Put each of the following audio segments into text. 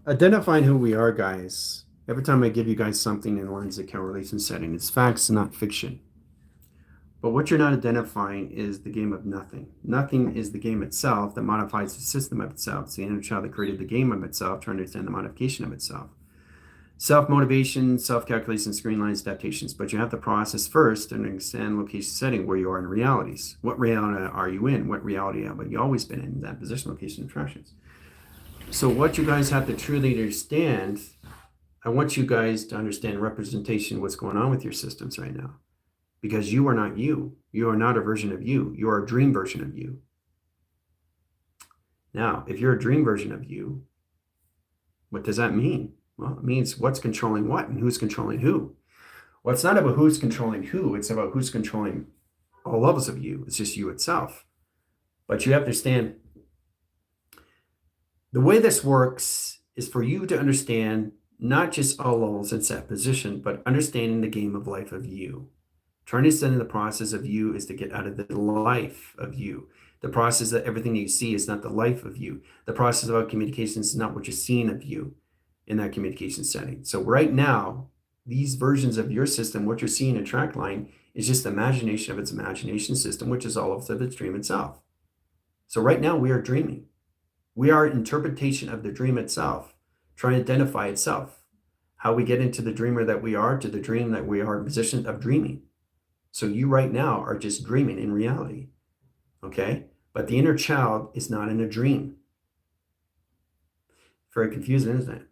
Identifying who we are, guys. Every time I give you guys something in lines of correlation setting, it's facts, not fiction. But what you're not identifying is the game of nothing. Nothing is the game itself that modifies the system of itself. It's the inner child that created the game of itself to understand the modification of itself. Self-motivation, self-calculation, screen lines, adaptations. But you have to process first and understand location setting where you are in realities. What reality are you in? What reality have you always been in? That position, location, attractions. So what you guys have to truly understand, I want you guys to understand representation, what's going on with your systems right now. Because you are not you. You are not a version of you. You are a dream version of you. Now, if you're a dream version of you, what does that mean? Well, it means what's controlling what and who's controlling who. Well, it's not about who's controlling who. It's about who's controlling all levels of you. It's just you itself. But you have to understand the way this works is for you to understand not just all levels in set position, but understanding the game of life of you. Trying to understand the process of you is to get out of the life of you. The process that everything you see is not the life of you. The process about communication is not what you're seeing of you in that communication setting. So right now, these versions of your system, what you're seeing in track line is just the imagination of its imagination system, which is all of its dream itself. So right now we are dreaming. We are interpretation of the dream itself, trying to identify itself. How we get into the dreamer that we are to the dream that we are in position of dreaming. So you right now are just dreaming in reality, okay? But the inner child is not in a dream. Very confusing, isn't it?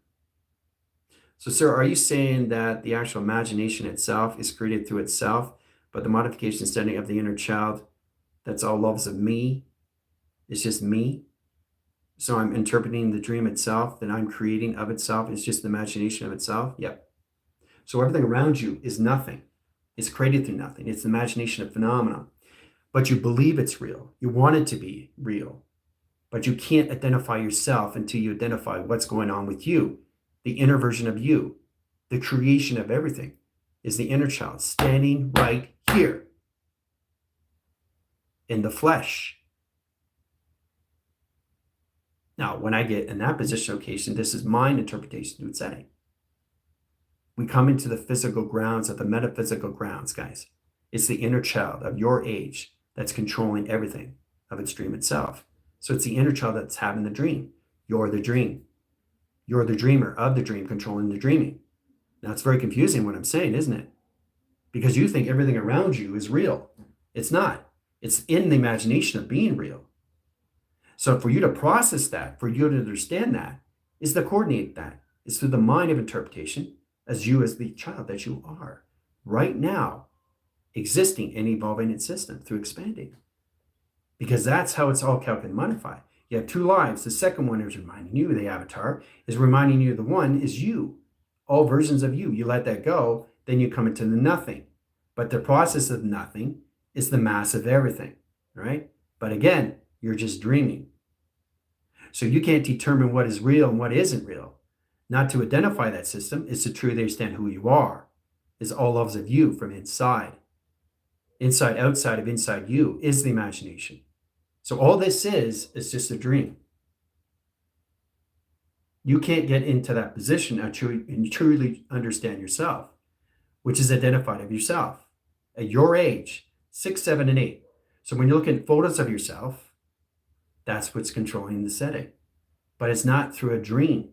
So, sir, are you saying that the actual imagination itself is created through itself, but the modification setting of the inner child, that's all loves of me, it's just me? So I'm interpreting the dream itself that I'm creating of itself is just the imagination of itself? Yep. So everything around you is nothing. It's created through nothing. It's the imagination of phenomena. But you believe it's real. You want it to be real. But you can't identify yourself until you identify what's going on with you. The inner version of you, the creation of everything, is the inner child standing right here in the flesh. Now, when I get in that position location, this is mind interpretation to its setting. We come into the physical grounds of the metaphysical grounds, guys. It's the inner child of your age that's controlling everything of its dream itself. So it's the inner child that's having the dream. You're the dream. You're the dreamer of the dream, controlling the dreaming. Now, it's very confusing what I'm saying, isn't it? Because you think everything around you is real. It's not. It's in the imagination of being real. So for you to process that, for you to understand that, is to coordinate that. It's through the mind of interpretation as you as the child that you are right now, existing and evolving its system through expanding. Because that's how it's all calculated and modified. You have two lives. The second one is reminding you, the avatar, is reminding you the one is you. All versions of you. You let that go, then you come into the nothing. But the process of nothing is the mass of everything, right? But again, you're just dreaming. So you can't determine what is real and what isn't real. Not to identify that system is to truly understand who you are, is all loves of you from inside. Inside, outside of inside you is the imagination. So all this is just a dream. You can't get into that position and truly understand yourself, which is identified of yourself at your age, 6, 7, and 8. So when you're looking at photos of yourself, that's what's controlling the setting. But it's not through a dream.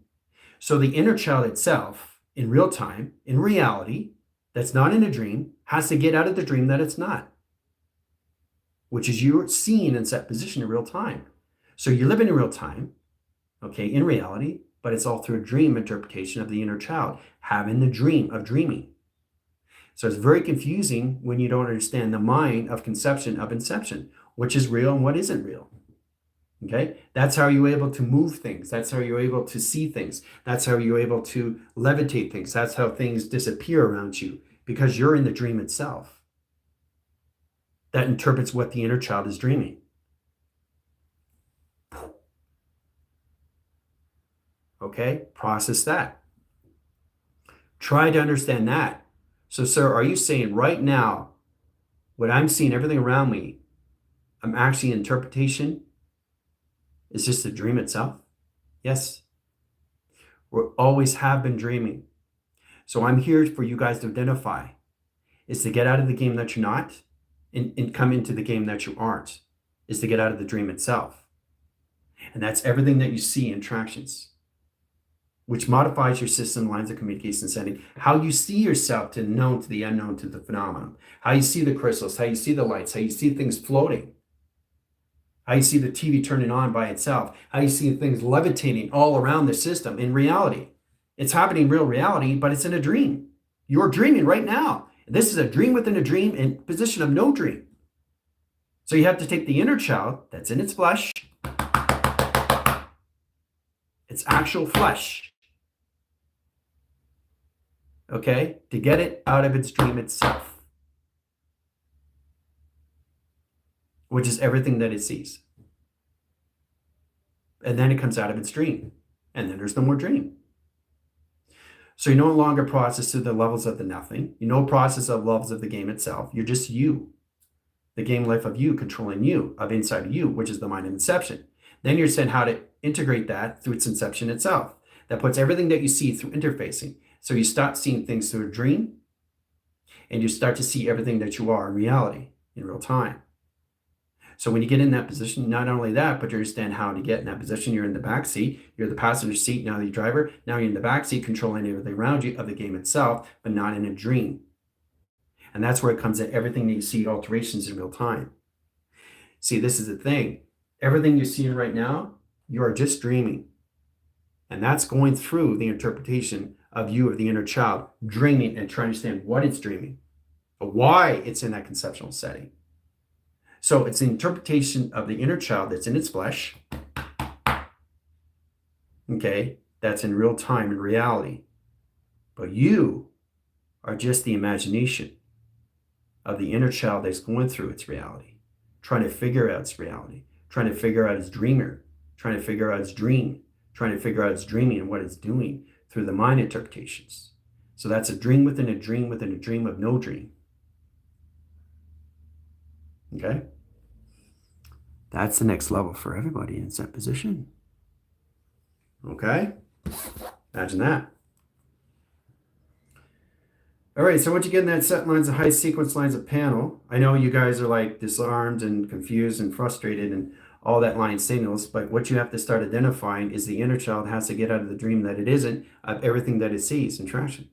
So the inner child itself, in real time, in reality, that's not in a dream, has to get out of the dream that it's not, which is you're seeing in set position in real time. So you live in real time, okay, in reality, but it's all through a dream interpretation of the inner child, having the dream of dreaming. So it's very confusing when you don't understand the mind of conception of inception, which is real and what isn't real. Okay, that's how you're able to move things. That's how you're able to see things. That's how you're able to levitate things. That's how things disappear around you because you're in the dream itself. That interprets what the inner child is dreaming. Okay, process that. Try to understand that. So, sir, are you saying right now, what I'm seeing, everything around me, I'm actually interpretation? Is just the dream itself? Yes. We always have been dreaming. So I'm here for you guys to identify, is to get out of the game that you're not and come into the game that you aren't, is to get out of the dream itself. And that's everything that you see in attractions, which modifies your system lines of communication setting, how you see yourself to the known, to the unknown, to the phenomenon, how you see the crystals, how you see the lights, how you see things floating, how you see the TV turning on by itself, how you see things levitating all around the system in reality. It's happening in real reality, but it's in a dream. You're dreaming right now. This is a dream within a dream in position of no dream. So you have to take the inner child that's in its flesh, its actual flesh, okay, to get it out of its dream itself, which is everything that it sees. And then it comes out of its dream, and then there's no more dream. So you no longer process through the levels of the nothing. You no process of levels of the game itself. You're just you, the game life of you, controlling you, of inside of you, which is the mind of inception. Then you're saying how to integrate that through its inception itself. That puts everything that you see through interfacing. So you stop seeing things through a dream, and you start to see everything that you are in reality, in real time. So when you get in that position, not only that, but you understand how to get in that position. You're in the back seat, you're the passenger seat, now the driver. Now you're in the back seat, controlling everything around you of the game itself, but not in a dream. And that's where it comes in, everything that you see, alterations in real time. See, this is the thing. Everything you're seeing right now, you are just dreaming. And that's going through the interpretation of you, of the inner child, dreaming and trying to understand what it's dreaming, or why it's in that conceptual setting. So it's the interpretation of the inner child that's in its flesh, okay, that's in real time, in reality. But you are just the imagination of the inner child that's going through its reality, trying to figure out its reality, trying to figure out its dreamer, trying to figure out its dream, trying to figure out its dreaming and what it's doing through the mind interpretations. So that's a dream within a dream within a dream of no dream. Okay? That's the next level for everybody in that position. Okay? Imagine that. All right, so once you get in that set lines of high sequence lines of panel, I know you guys are like disarmed and confused and frustrated and all that line signals, but what you have to start identifying is the inner child has to get out of the dream that it isn't, of everything that it sees in traction.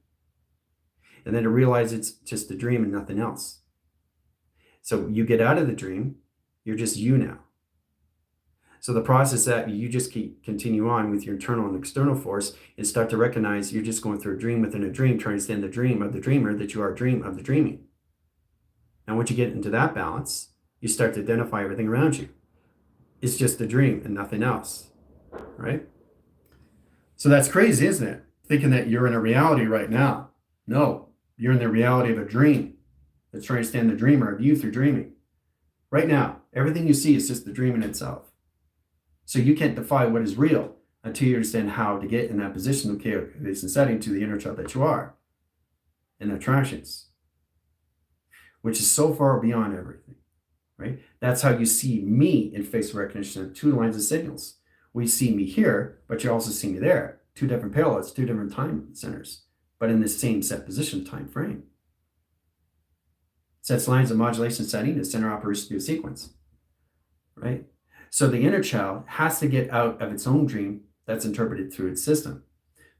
And then to realize it's just a dream and nothing else. So you get out of the dream, you're just you now. So the process that you just continue on with your internal and external force is start to recognize you're just going through a dream within a dream, trying to stand the dream of the dreamer, that you are a dream of the dreaming. And once you get into that balance, you start to identify everything around you. It's just a dream and nothing else, right? So that's crazy, isn't it? Thinking that you're in a reality right now. No, you're in the reality of a dream that's trying to stand the dreamer of you through dreaming. Right now, everything you see is just the dream in itself. So you can't defy what is real until you understand how to get in that position of chaos and setting to the inner child that you are in attractions, which is so far beyond everything, right? That's how you see me in face recognition of two lines of signals. We see me here, but you also see me there. Two different parallels, two different time centers, but in the same set position time frame. Sets lines of modulation setting is center operation through a sequence, right? So the inner child has to get out of its own dream that's interpreted through its system.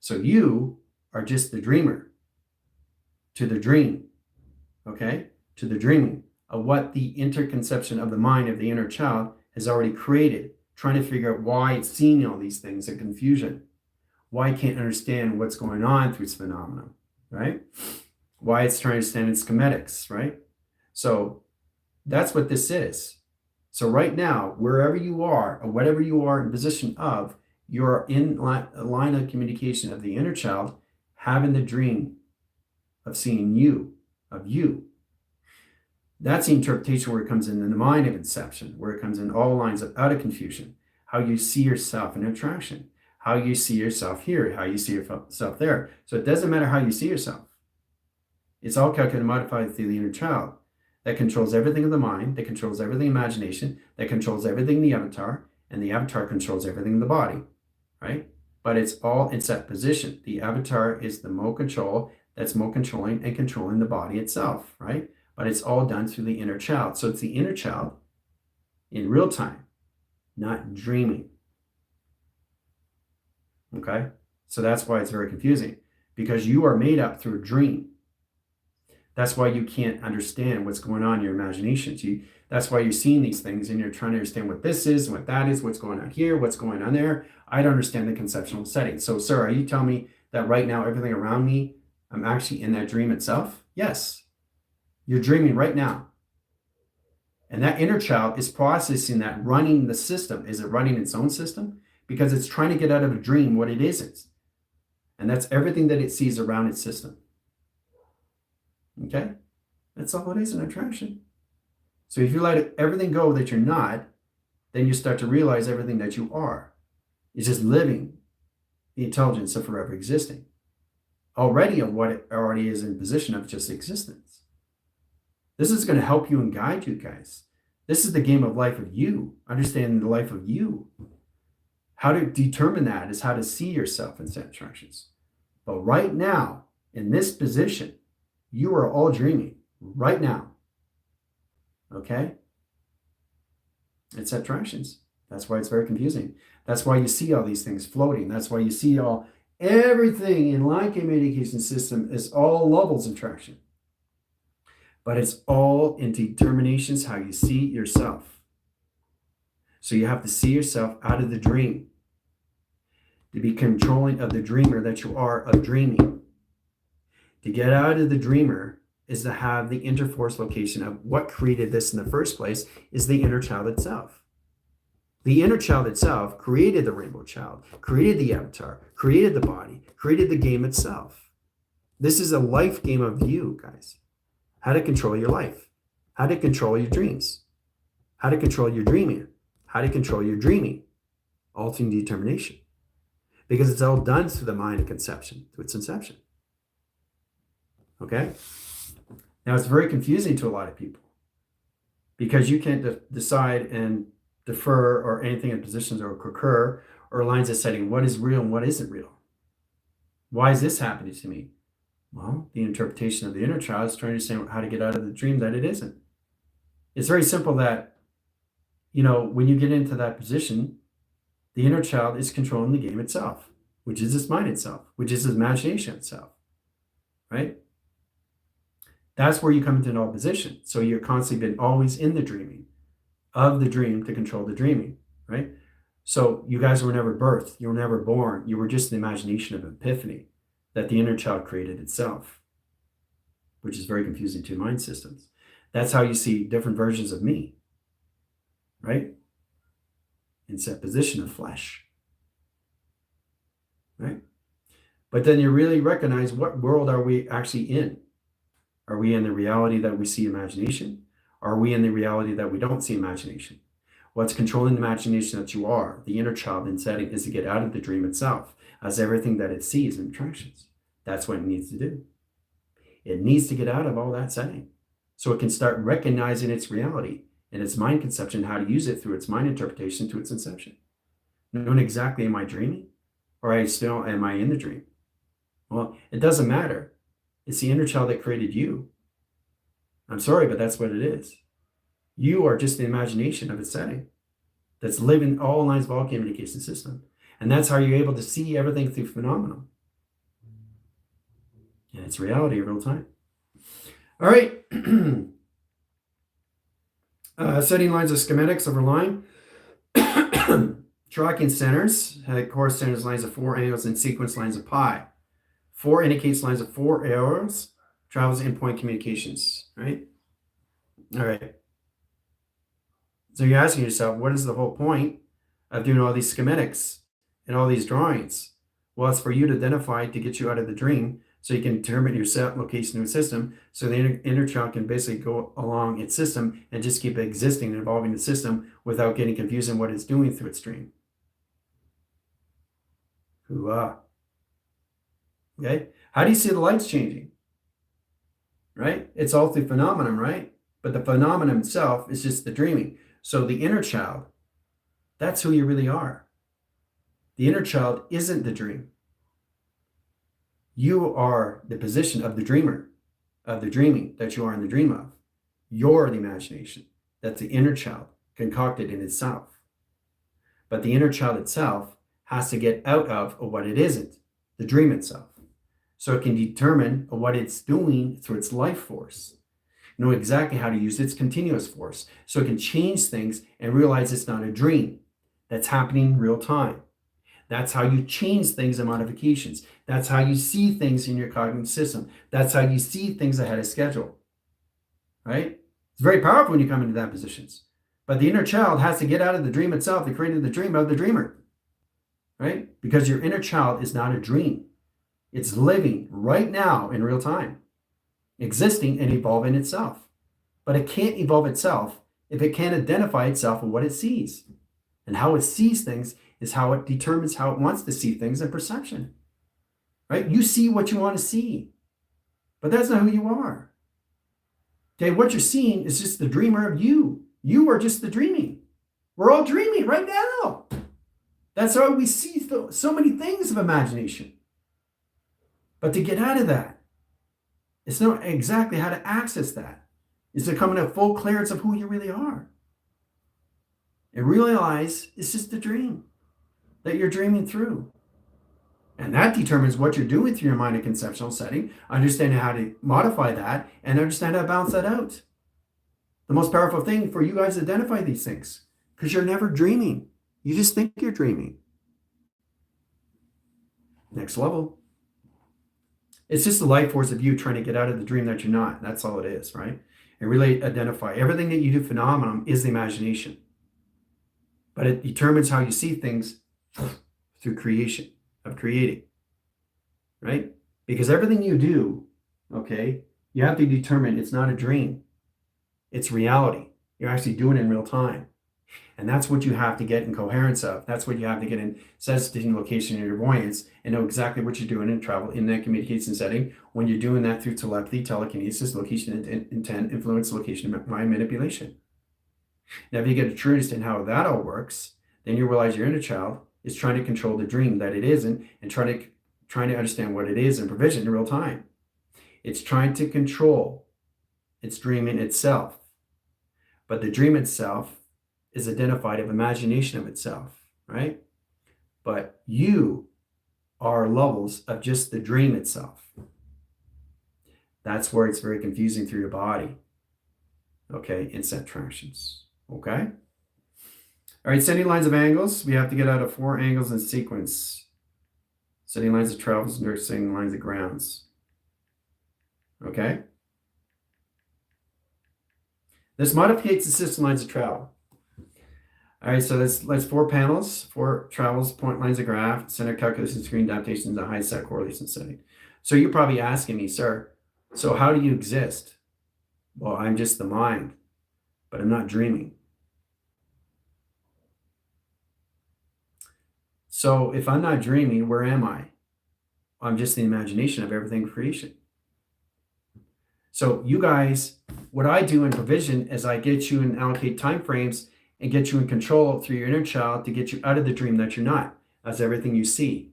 So you are just the dreamer to the dream, okay? To the dreaming of what the interconception of the mind of the inner child has already created, trying to figure out why it's seeing all these things in confusion, why it can't understand what's going on through its phenomenon, right? Why it's trying to understand its schematics, right? So that's what this is. So right now, wherever you are, or whatever you are in position of, you're in a line of communication of the inner child, having the dream of seeing you, of you. That's the interpretation where it comes in the mind of inception, where it comes in all lines of out of confusion, how you see yourself in attraction, how you see yourself here, how you see yourself there. So it doesn't matter how you see yourself. It's all calculated and modified through the inner child. That controls everything of the mind, that controls everything imagination, that controls everything in the avatar, and the avatar controls everything in the body, right? but it's all in set position. The avatar is the mode control that's mode controlling and controlling the body itself, right? But it's all done through the inner child. So it's the inner child in real time, not dreaming. Okay? So that's why it's very confusing, because you are made up through a dream. That's why you can't understand what's going on in your imaginations. That's why you're seeing these things and you're trying to understand what this is, what that is, what's going on here, what's going on there. I don't understand the conceptual setting. So, sir, are you telling me that right now everything around me, I'm actually in that dream itself? Yes. You're dreaming right now. And that inner child is processing that, running the system. Is it running its own system? Because it's trying to get out of a dream what it isn't. And that's everything that it sees around its system. Okay? That's all it is, an attraction. So if you let everything go that you're not, then you start to realize everything that you are. It's just living the intelligence of forever existing. Already of what it already is in position of just existence. This is going to help you and guide you guys. This is the game of life of you, understanding the life of you. How to determine that is how to see yourself in set attractions. But right now, in this position, you are all dreaming right now. Okay? It's attractions. That's why it's very confusing. That's why you see all these things floating. That's why you see everything in line communication system is all levels of attraction. But it's all in determinations how you see yourself. So you have to see yourself out of the dream. To be controlling of the dreamer that you are of dreaming. To get out of the dreamer is to have the interforce location of what created this in the first place is the inner child itself. The inner child itself created the rainbow child, created the avatar, created the body, created the game itself. This is a life game of you, guys. How to control your life, how to control your dreams, how to control your dreaming, how to control your dreaming, all through determination. Because it's all done through the mind of conception, through its inception. Okay? Now, it's very confusing to a lot of people because you can't decide and defer or anything in positions or concur or lines of setting what is real and what isn't real. Why is this happening to me? Well, the interpretation of the inner child is trying to understand how to get out of the dream that it isn't. It's very simple that, when you get into that position, the inner child is controlling the game itself, which is its mind itself, which is its imagination itself, right? That's where you come into an opposition. So you're constantly been always in the dreaming of the dream to control the dreaming, right? So you guys were never birthed. You were never born. You were just the imagination of epiphany that the inner child created itself, which is very confusing to mind systems. That's how you see different versions of me, right? In set position of flesh, right? But then you really recognize what world are we actually in? Are we in the reality that we see imagination? Are we in the reality that we don't see imagination? What's controlling the imagination that you are, the inner child in setting, is to get out of the dream itself as everything that it sees in attractions. That's what it needs to do. It needs to get out of all that setting so it can start recognizing its reality and its mind conception, how to use it through its mind interpretation to its inception. Knowing exactly, am I dreaming or am I in the dream? Well, it doesn't matter. It's the inner child that created you. I'm sorry, but that's what it is. You are just the imagination of its setting that's living all lines of all communication system. And that's how you're able to see everything through phenomenon. And it's reality in real time. All right. Setting lines of schematics over line. Tracking centers. Core centers lines of 4 angles and sequence lines of pi. 4 indicates lines of 4 arrows. Travels in point communications. Right? All right. So you're asking yourself, what is the whole point of doing all these schematics and all these drawings? Well, it's for you to identify to get you out of the dream so you can determine your set location of a system so the inner child can basically go along its system and just keep existing and evolving the system without getting confused in what it's doing through its dream. Hoo-ah. Okay? How do you see the lights changing? Right? It's all through phenomenon, right? But the phenomenon itself is just the dreaming. So the inner child, that's who you really are. The inner child isn't the dream. You are the position of the dreamer, of the dreaming that you are in the dream of. You're the imagination. That's the inner child concocted in itself. But the inner child itself has to get out of what it isn't, the dream itself. So it can determine what it's doing through its life force, know exactly how to use its continuous force. So it can change things and realize it's not a dream that's happening in real time. That's how you change things and modifications. That's how you see things in your cognitive system. That's how you see things ahead of schedule, right? It's very powerful when you come into that positions. But the inner child has to get out of the dream itself, the creator of the dream of the dreamer, right? Because your inner child is not a dream. It's living right now in real time, existing and evolving itself. But it can't evolve itself if it can't identify itself with what it sees. And how it sees things is how it determines how it wants to see things in perception, right? You see what you want to see, but that's not who you are. Okay, what you're seeing is just the dreamer of you. You are just the dreaming. We're all dreaming right now. That's how we see so many things of imagination. But to get out of that, it's not exactly how to access that. It's to come in a full clearance of who you really are. And realize it's just a dream that you're dreaming through. And that determines what you're doing through your mind and conceptual setting, understanding how to modify that, and understand how to balance that out. The most powerful thing for you guys to identify these things, because you're never dreaming. You just think you're dreaming. Next level. It's just the life force of you trying to get out of the dream that you're not. That's all it is, right? And really identify everything that you do phenomenon is the imagination. But it determines how you see things through creation, of creating, right? Because everything you do, okay, you have to determine it's not a dream. It's reality. You're actually doing it in real time. And that's what you have to get in coherence of. That's what you have to get in sensitivity, location, and your voyance, and know exactly what you're doing in travel in that communication setting when you're doing that through telepathy, telekinesis, location, intent, influence, location, mind manipulation. Now, if you get a true understanding how that all works, then you realize your inner child is trying to control the dream that it isn't, and trying to understand what it is in provision in real time. It's trying to control its dreaming itself. But the dream itself is identified of imagination of itself, right? But you are levels of just the dream itself. That's where it's very confusing through your body. Okay, in set tractions. Okay. All right, setting lines of angles. We have to get out of 4 angles in sequence. Setting lines of travels and setting lines of grounds. Okay. This modifies the system lines of travel. All right, so that's 4 panels, 4 travels, point lines of graph, center calculation screen, adaptations, and high set correlation setting. So you're probably asking me, sir, so how do you exist? Well, I'm just the mind, but I'm not dreaming. So if I'm not dreaming, where am I? I'm just the imagination of everything in creation. So you guys, what I do in provision is I get you and allocate time frames and get you in control through your inner child to get you out of the dream that you're not, as everything you see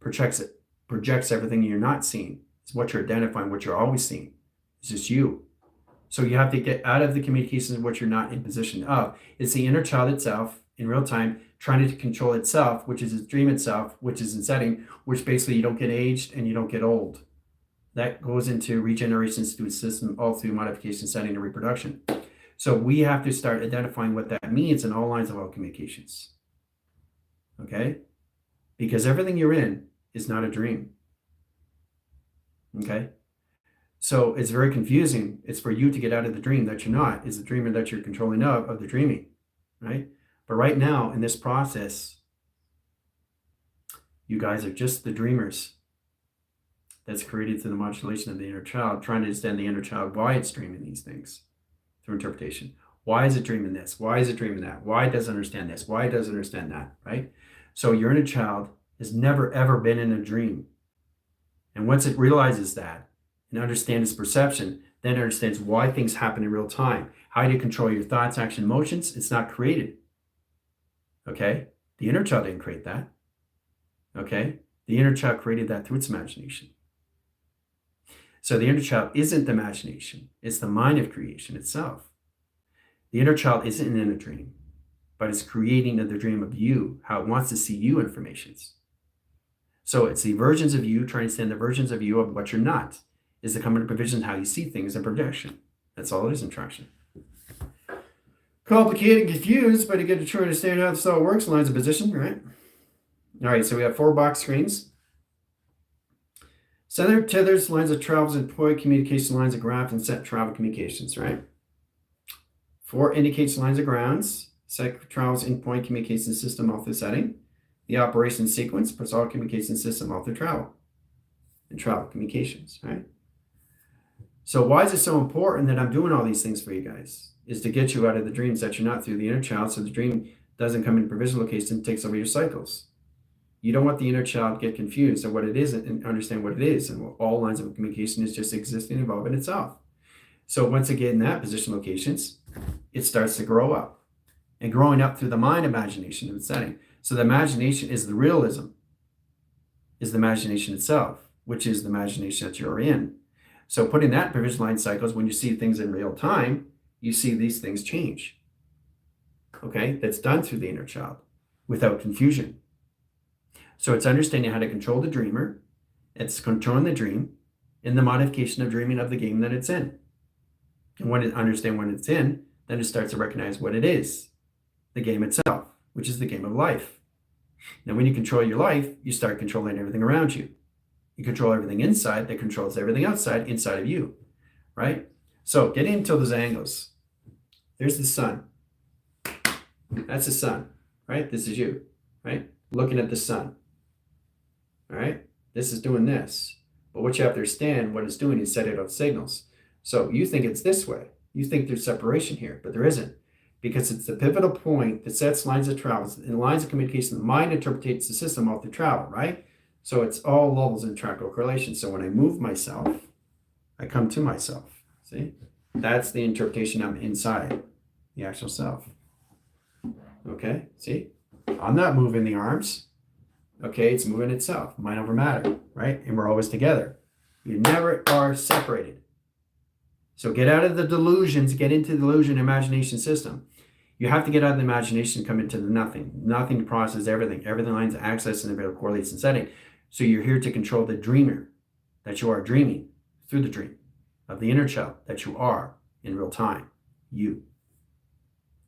projects everything you're not seeing. It's what you're identifying, what you're always seeing. It's just you. So you have to get out of the communications of what you're not in position of. It's the inner child itself in real time trying to control itself, which is its dream itself, which is in setting, which basically you don't get aged and you don't get old. That goes into regenerations through the system, all through modification, setting, and reproduction. So we have to start identifying what that means in all lines of all communications. Okay? Because everything you're in is not a dream. Okay? So it's very confusing. It's for you to get out of the dream that you're not, is the dreamer that you're controlling of the dreaming, right? But right now in this process, you guys are just the dreamers that's created through the modulation of the inner child, trying to understand the inner child, why it's dreaming these things through interpretation. Why is it dreaming this? Why is it dreaming that? Why it doesn't understand this? Why it doesn't understand that, right? So your inner child has never, ever been in a dream. And once it realizes that and understands its perception, then it understands why things happen in real time. How do you control your thoughts, action, emotions? It's not created. Okay? The inner child didn't create that. Okay? The inner child created that through its imagination. So the inner child isn't the imagination. It's the mind of creation itself. The inner child isn't in a dream, but it's creating the dream of you, how it wants to see you informations. So it's the versions of you trying to stand the versions of you of what you're not, is the common provision how you see things in projection. That's all it is in traction. Complicated and confused, but you get to try to understand how this all works, lines of position, right? All right, so we have 4 box screens. Center tethers, lines of travels, and point communication lines of graph and set travel communications, right? 4 indicates lines of grounds, set travels in point communication system all through setting. The operation sequence puts all communication system all through travel and travel communications, right? So why is it so important that I'm doing all these things for you guys? Is to get you out of the dreams that you're not through the inner child, so the dream doesn't come in provisional location and takes over your cycles. You don't want the inner child to get confused on what it is and understand what it is. And all lines of communication is just existing, evolving itself. So once again, in that position locations, it starts to grow up. And growing up through the mind imagination of the setting. So the imagination is the realism, is the imagination itself, which is the imagination that you're in. So putting that in provision line cycles, when you see things in real time, you see these things change. Okay, that's done through the inner child without confusion. So it's understanding how to control the dreamer. It's controlling the dream in the modification of dreaming of the game that it's in. And when it understands what it's in, then it starts to recognize what it is, the game itself, which is the game of life. Now, when you control your life, you start controlling everything around you. You control everything inside that controls everything outside, inside of you, right? So get into those angles. There's the sun. That's the sun, right? This is you, right? Looking at the sun, all right? This is doing this. But what you have to understand, what it's doing is setting out signals. So you think it's this way. You think there's separation here, but there isn't. Because it's the pivotal point that sets lines of travel. In lines of communication, the mind interprets the system all through travel, right? So it's all levels in trackable correlation. So when I move myself, I come to myself. See? That's the interpretation I'm inside the actual self. Okay? See? I'm not moving the arms. Okay? It's moving itself. Mind over matter, right? And we're always together. You never are separated. So get out of the delusions, get into the delusion imagination system. You have to get out of the imagination, come into the nothing. Nothing processes everything. Everything lines access and available correlates and setting. So you're here to control the dreamer that you are dreaming through the dream of the inner child that you are in real time. You.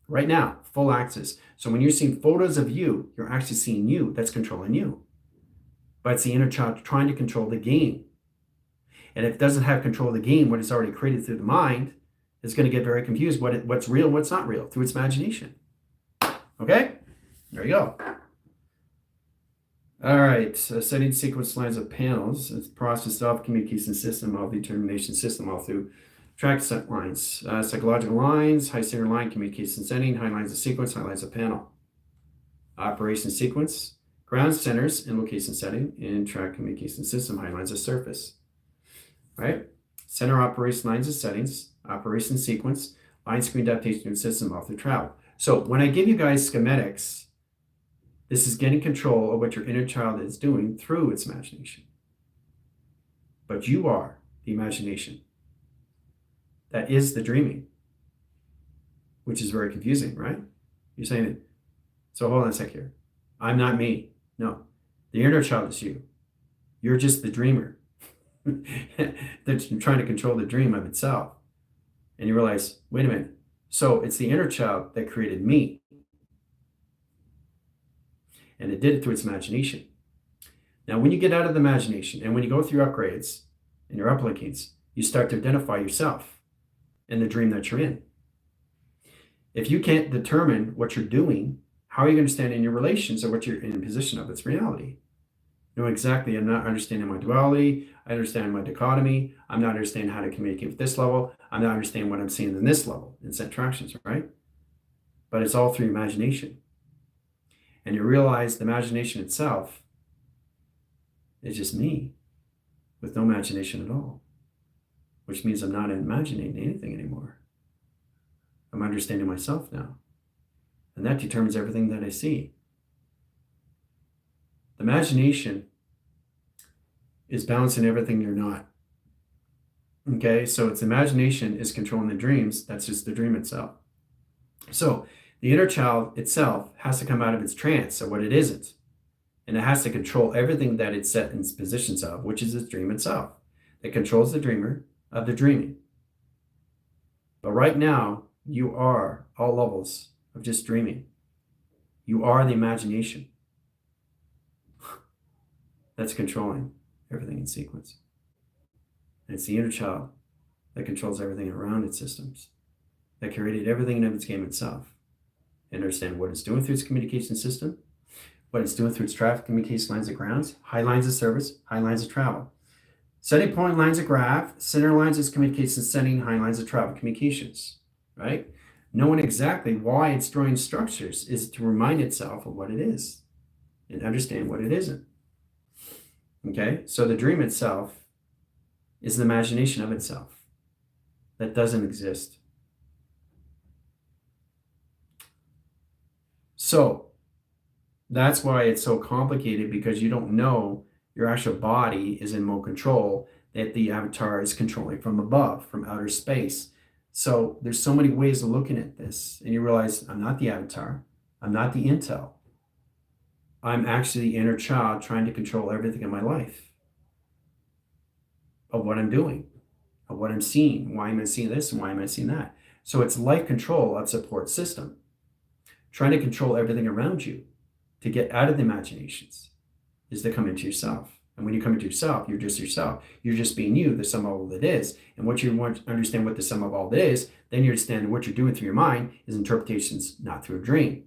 Right now, full access. So when you're seeing photos of you, you're actually seeing you. That's controlling you. But it's the inner child trying to control the game. And if it doesn't have control of the game, what it's already created through the mind, it's going to get very confused what's real, what's not real, through its imagination. Okay? There you go. All right. Setting sequence lines of panels. It's process of communication system, of determination system, all through track set lines. Psychological lines, high center line, communication setting, high lines of sequence, high lines of panel. Operation sequence, ground centers and location setting, and track communication system, high lines of surface. Right? Center operation lines and settings, operation sequence, line screen adaptation system off the travel. So when I give you guys schematics, this is getting control of what your inner child is doing through its imagination. But you are the imagination. That is the dreaming, which is very confusing, right? You're saying it. So hold on a sec here. I'm not me. No, the inner child is you. You're just the dreamer. That's trying to control the dream of itself. And you realize, wait a minute. So it's the inner child that created me. And it did it through its imagination. Now, when you get out of the imagination and when you go through upgrades and your uplinks, you start to identify yourself in the dream that you're in. If you can't determine what you're doing, how are you going to stand in your relations or what you're in a position of? It's reality. You know exactly, I'm not understanding my duality. I understand my dichotomy. I'm not understanding how to communicate with this level. I'm not understanding what I'm seeing in this level in set attractions, right? But it's all through imagination. And you realize the imagination itself is just me with no imagination at all, which means I'm not imagining anything anymore. I'm understanding myself now. And that determines everything that I see. The imagination is balancing everything you're not. Okay, so its imagination is controlling the dreams. That's just the dream itself. So the inner child itself has to come out of its trance, or what it isn't. And it has to control everything that it's set in its positions of, which is its dream itself. It controls the dreamer of the dreaming. But right now, you are all levels of just dreaming. You are the imagination that's controlling everything in sequence. And it's the inner child that controls everything around its systems, that created everything in its game itself. And understand what it's doing through its communication system, what it's doing through its traffic communication lines of grounds, high lines of service, high lines of travel. Setting point lines of graph, center lines of communication, setting high lines of travel communications, right? Knowing exactly why it's drawing structures is to remind itself of what it is and understand what it isn't. Okay, so the dream itself is the imagination of itself that doesn't exist. So that's why it's so complicated, because you don't know your actual body is in remote control, that the avatar is controlling from above, from outer space. So there's so many ways of looking at this, and you realize I'm not the avatar, I'm not the intel. I'm actually the inner child trying to control everything in my life, of what I'm doing, of what I'm seeing, why am I seeing this and why am I seeing that. So it's life control of support system, trying to control everything around you to get out of the imaginations, is to come into yourself. And when you come into yourself, you're just yourself. You're just being you, the sum of all that is. And once you want to understand what the sum of all that is, then you understand what you're doing through your mind is interpretations, not through a dream.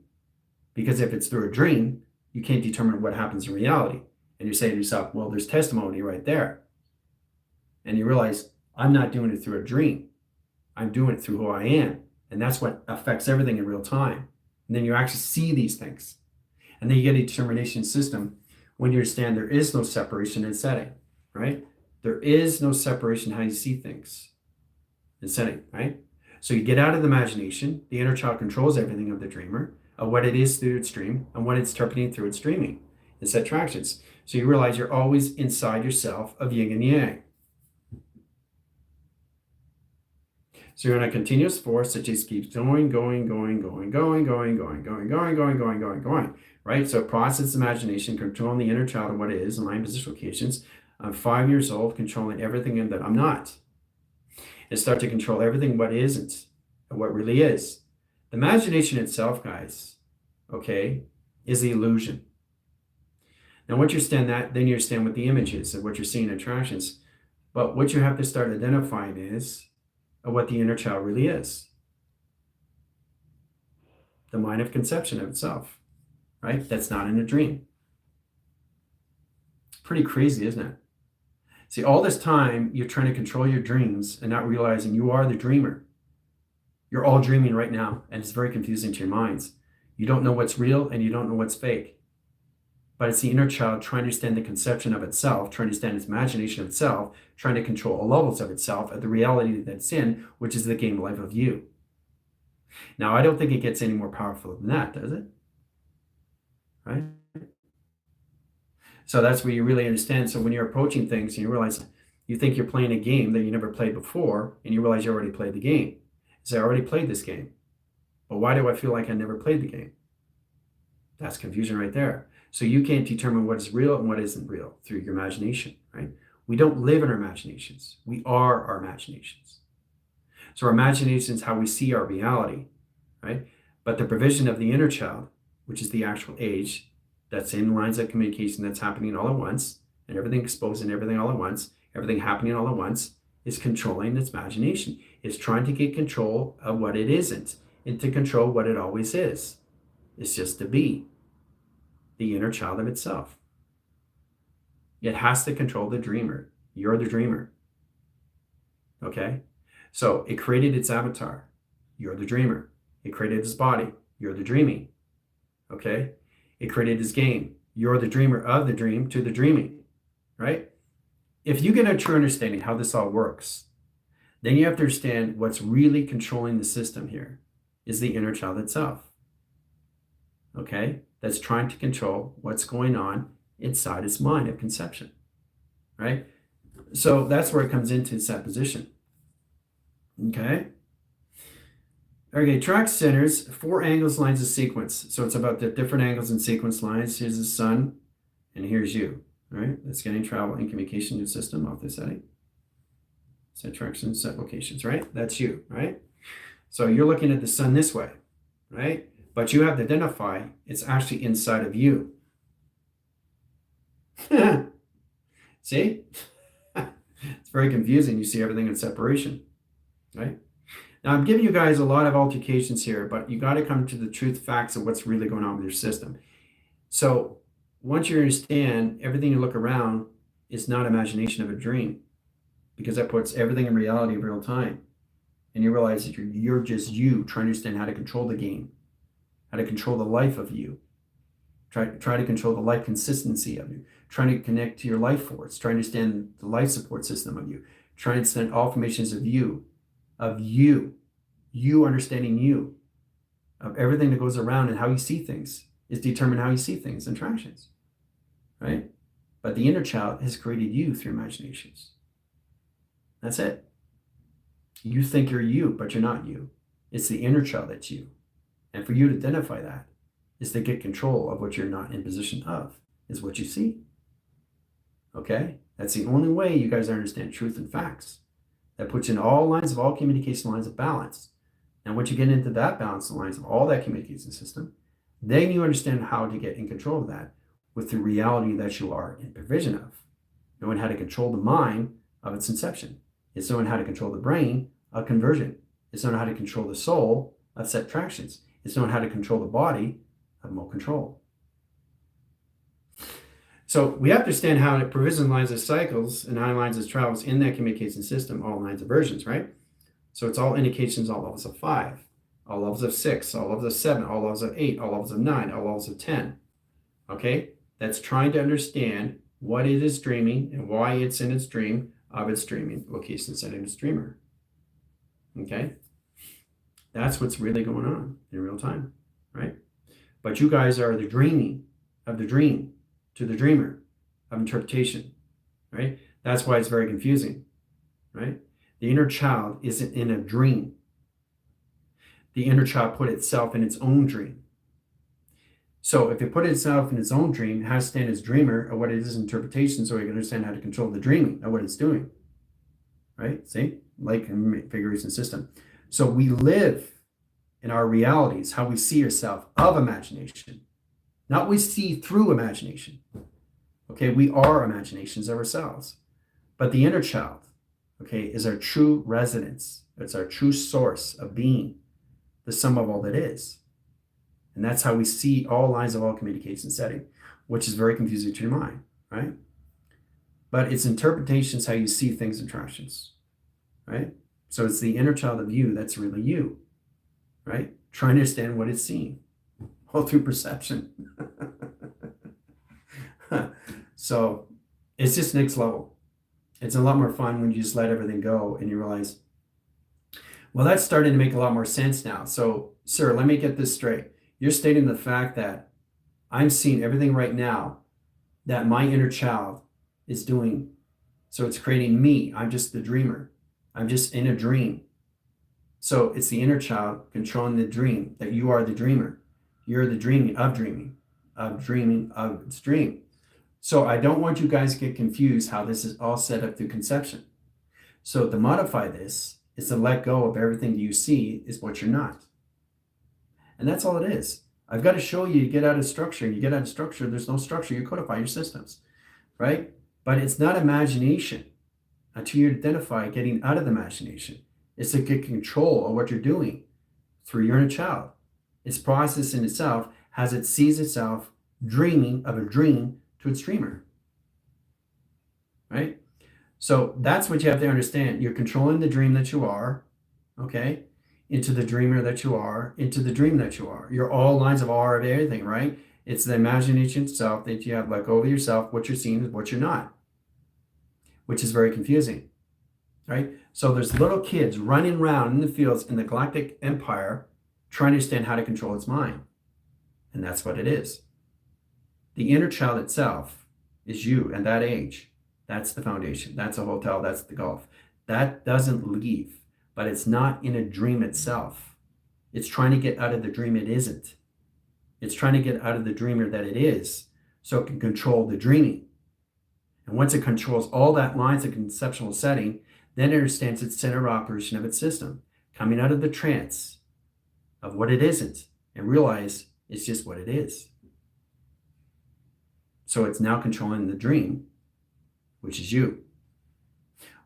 Because if it's through a dream, you can't determine what happens in reality. And you say to yourself, well, there's testimony right there. And you realize, I'm not doing it through a dream. I'm doing it through who I am. And that's what affects everything in real time. And then you actually see these things. And then you get a determination system when you understand there is no separation in setting, right? There is no separation how you see things in setting, right? So you get out of the imagination. The inner child controls everything of the dreamer, of what it is through its dream, and what it's interpreting through its dreaming. It's attractions. So you realize you're always inside yourself of yin and yang. So you're in a continuous force that just keeps going, right? So process imagination, controlling the inner child of what it is, in line position locations. I'm 5 years old, controlling everything in that I'm not. And start to control everything what isn't and what really is. The imagination itself, guys, okay, is the illusion. Now, once you understand that, then you understand what the image is and what you're seeing in attractions. But what you have to start identifying is what the inner child really is. The mind of conception of itself, right? That's not in a dream. Pretty crazy, isn't it? See, all this time, you're trying to control your dreams and not realizing you are the dreamer. You're all dreaming right now, and it's very confusing to your minds. You don't know what's real and you don't know what's fake. But it's the inner child trying to understand the conception of itself, trying to understand its imagination of itself, trying to control all levels of itself at the reality that it's in, which is the game life of you. Now, I don't think it gets any more powerful than that, does it? Right? So that's where you really understand. So when you're approaching things and you realize you think you're playing a game that you never played before, and you realize you already played the game. You say, I already played this game. But why do I feel like I never played the game? That's confusion right there. So you can't determine what is real and what isn't real through your imagination, right? We don't live in our imaginations. We are our imaginations. So our imagination is how we see our reality, right? But the provision of the inner child, which is the actual age, that's in lines of communication that's happening all at once, and everything exposing everything all at once, everything happening all at once, is controlling its imagination. It's trying to get control of what it isn't and to control what it always is. It's just to be the inner child of itself. It has to control the dreamer. You're the dreamer. Okay? So it created its avatar. You're the dreamer. It created its body. You're the dreaming. Okay? It created its game. You're the dreamer of the dream to the dreaming. Right? If you get a true understanding how this all works, then you have to understand what's really controlling the system here is the inner child itself. Okay? That's trying to control what's going on inside its mind of conception, right? So that's where it comes into that position. Okay. Okay, track centers, 4 angles, lines of sequence. So it's about the different angles and sequence lines. Here's the sun, and here's you, right? That's getting travel and communication to the system off this setting. Set traction, set locations, right? That's you, right? So you're looking at the sun this way, right? But you have to identify it's actually inside of you. See? It's very confusing. You see everything in separation, right? Now, I'm giving you guys a lot of altercations here, but you got to come to the truth facts of what's really going on with your system. So once you understand everything you look around is not imagination of a dream, because that puts everything in reality of real time. And you realize that you're just you trying to understand how to control the game, how to control the life of you, try to control the life consistency of you, trying to connect to your life force, trying to understand the life support system of you, trying to understand all formations of you understanding you, of everything that goes around and how you see things is determined how you see things and attractions, right? But the inner child has created you through imaginations. That's it. You think you're you, but you're not you. It's the inner child that's you. And for you to identify that is to get control of what you're not in position of, is what you see. Okay? That's the only way you guys understand truth and facts. That puts in all lines of all communication lines of balance. And once you get into that balance, the lines of all that communication system, then you understand how to get in control of that with the reality that you are in provision of. Knowing how to control the mind of its inception. It's knowing how to control the brain of conversion. It's knowing how to control the soul of set tractions. It's knowing how to control the body of remote control. So we have to understand how it provision lines of cycles and 9 lines of travels in that communication system, all lines of versions, right? So it's all indications, all levels of 5, all levels of 6, all levels of 7, all levels of 8, all levels of 9, all levels of 10. Okay? That's trying to understand what it is dreaming and why it's in its dream of its dreaming location set in its dreamer. Okay? That's what's really going on in real time, right? But you guys are the dreaming of the dream to the dreamer of interpretation, right? That's why it's very confusing, right? The inner child isn't in a dream. The inner child put itself in its own dream. So if it put itself in its own dream, it has to stand as dreamer of what it is interpretation so it can understand how to control the dreaming of what it's doing, right? See? Like configuration system. So we live in our realities, how we see ourselves of imagination. Not we see through imagination. Okay, we are imaginations of ourselves. But the inner child, okay, is our true residence. It's our true source of being, the sum of all that is. And that's how we see all lines of all communication setting, which is very confusing to your mind, right? But it's interpretations how you see things and attractions, right? So it's the inner child of you that's really you, right? Trying to understand what it's seeing, all through perception. So it's just next level. It's a lot more fun when you just let everything go and you realize, well, that's starting to make a lot more sense now. So, sir, let me get this straight. You're stating the fact that I'm seeing everything right now that my inner child is doing. So it's creating me. I'm just the dreamer. I'm just in a dream. So it's the inner child controlling the dream, that you are the dreamer. You're the dreaming of its dream. So I don't want you guys to get confused how this is all set up through conception. So to modify this is to let go of everything you see is what you're not. And that's all it is. I've got to show you get out of structure. You get out of structure, there's no structure. You codify your systems, right? But it's not imagination until you identify getting out of the imagination. It's to get control of what you're doing through your inner child. Its process in itself as it sees itself dreaming of a dream to its dreamer, right? So that's what you have to understand. You're controlling the dream that you are, okay, into the dreamer that you are, into the dream that you are. You're all lines of R of everything, right? It's the imagination itself that you have let go of yourself. What you're seeing is what you're not, which is very confusing, right? So there's little kids running around in the fields in the galactic empire trying to understand how to control its mind. And that's what it is. The inner child itself is you and that age. That's the foundation. That's a hotel. That's the golf. That doesn't leave, but it's not in a dream itself. It's trying to get out of the dream it isn't. It's trying to get out of the dreamer that it is so it can control the dreaming. And once it controls all that lines of conceptual setting, then it understands its center of operation of its system, coming out of the trance of what it isn't and realize it's just what it is. So it's now controlling the dream, which is you,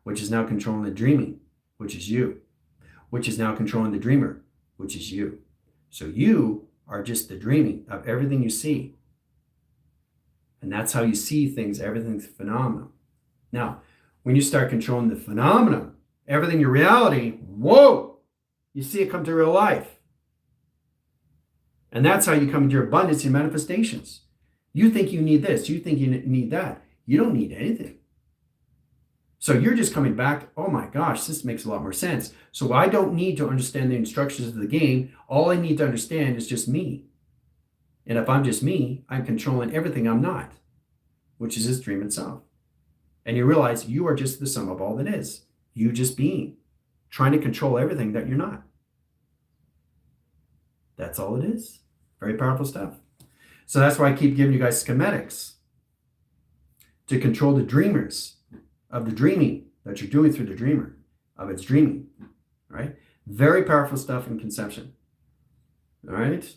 which is now controlling the dreaming, which is you, which is now controlling the dreamer, which is you. So you are just the dreaming of everything you see. And that's how you see things. Everything's phenomenal. Now, when you start controlling the phenomena, everything your reality, whoa, you see it come to real life. And that's how you come into your abundance and manifestations. You think you need this. You think you need that. You don't need anything. So you're just coming back, oh my gosh, this makes a lot more sense. So I don't need to understand the instructions of the game. All I need to understand is just me. And if I'm just me, I'm controlling everything I'm not, which is this dream itself. And you realize you are just the sum of all that is. You just being, trying to control everything that you're not. That's all it is. Very powerful stuff. So that's why I keep giving you guys schematics to control the dreamers of the dreaming that you're doing through the dreamer, of its dreaming, right? Very powerful stuff in conception, all right?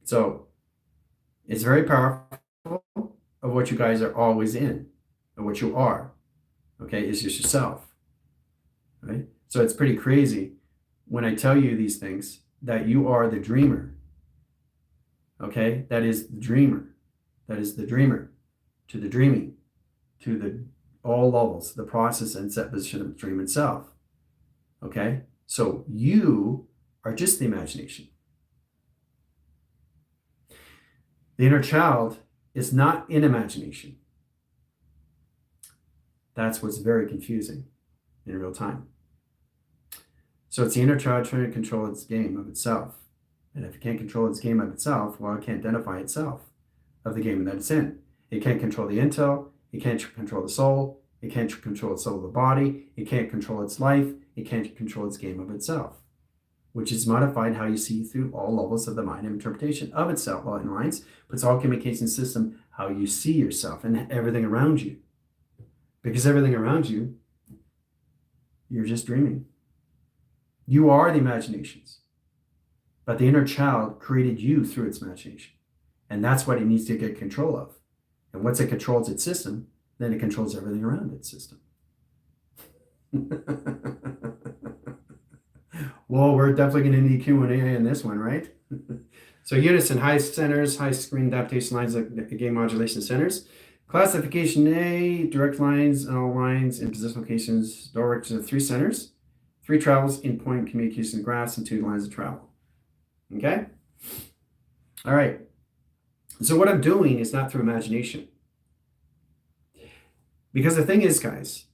So it's very powerful of what you guys are always in, of what you are, okay, is just yourself, right? So it's pretty crazy when I tell you these things that you are the dreamer, okay? That is the dreamer. That is the dreamer to the dreaming, to the all levels, the process and set position of the dream itself, okay? So you are just the imagination. The inner child is not in imagination. That's what's very confusing in real time. So it's the inner child trying to control its game of itself. And if it can't control its game of itself, well, it can't identify itself of the game that it's in. It can't control the intel. It can't control the soul. It can't control its soul of the body. It can't control its life. It can't control its game of itself, which is modified how you see through all levels of the mind and interpretation of itself, all in lines, but it's all communication system, how you see yourself and everything around you. Because everything around you, you're just dreaming. You are the imaginations, but the inner child created you through its imagination. And that's what it needs to get control of. And once it controls its system, then it controls everything around its system. Well, we're definitely going to need Q&A in this one, right? So units and high centers, high screen adaptation lines, like gain modulation centers. Classification A, direct lines, all lines in position locations, directions of 3 centers, 3 travels in point communication graphs, and 2 lines of travel. Okay? All right. So what I'm doing is not through imagination. Because the thing is, guys,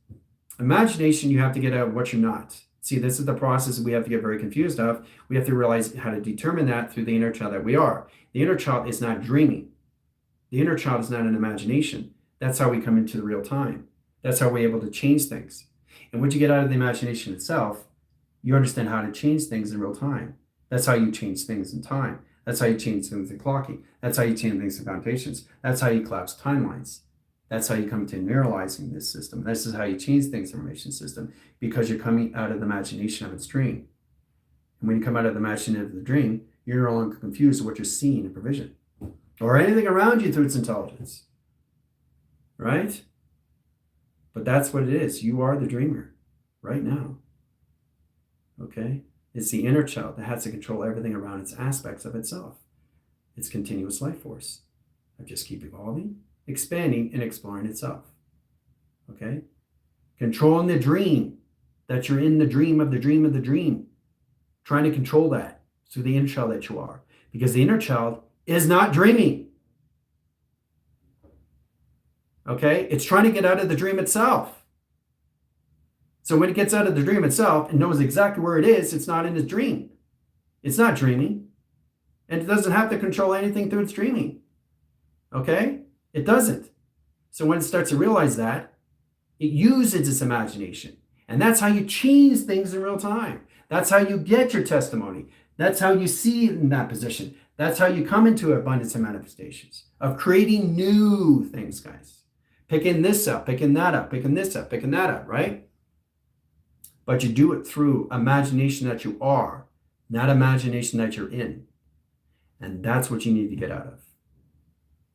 imagination, you have to get out of what you're not. See, this is the process we have to get very confused of. We have to realize how to determine that through the inner child that we are. The inner child is not dreaming. The inner child is not an imagination. That's how we come into the real time. That's how we're able to change things. And once you get out of the imagination itself, you understand how to change things in real time. That's how you change things in time. That's how you change things in clocking. That's how you change things in foundations. That's how you collapse timelines. That's how you come to neuralizing this system. This is how you change things in the information system, because you're coming out of the imagination of its dream. And when you come out of the imagination of the dream, you're no longer confused with what you're seeing in provision or anything around you through its intelligence, right? But that's what it is. You are the dreamer right now, okay? It's the inner child that has to control everything around its aspects of itself. Its continuous life force of just keep evolving, expanding, and exploring itself, okay? Controlling the dream, that you're in the dream of the dream of the dream, trying to control that through the inner child that you are, because the inner child is not dreaming, okay? It's trying to get out of the dream itself. So when it gets out of the dream itself and knows exactly where it is, it's not in its dream. It's not dreaming, and it doesn't have to control anything through its dreaming, okay? It doesn't. So when it starts to realize that, it uses its imagination. And that's how you change things in real time. That's how you get your testimony. That's how you see it in that position. That's how you come into abundance and manifestations of creating new things, guys. Picking this up, picking that up, picking this up, picking that up, right? But you do it through imagination that you are, not imagination that you're in. And that's what you need to get out of.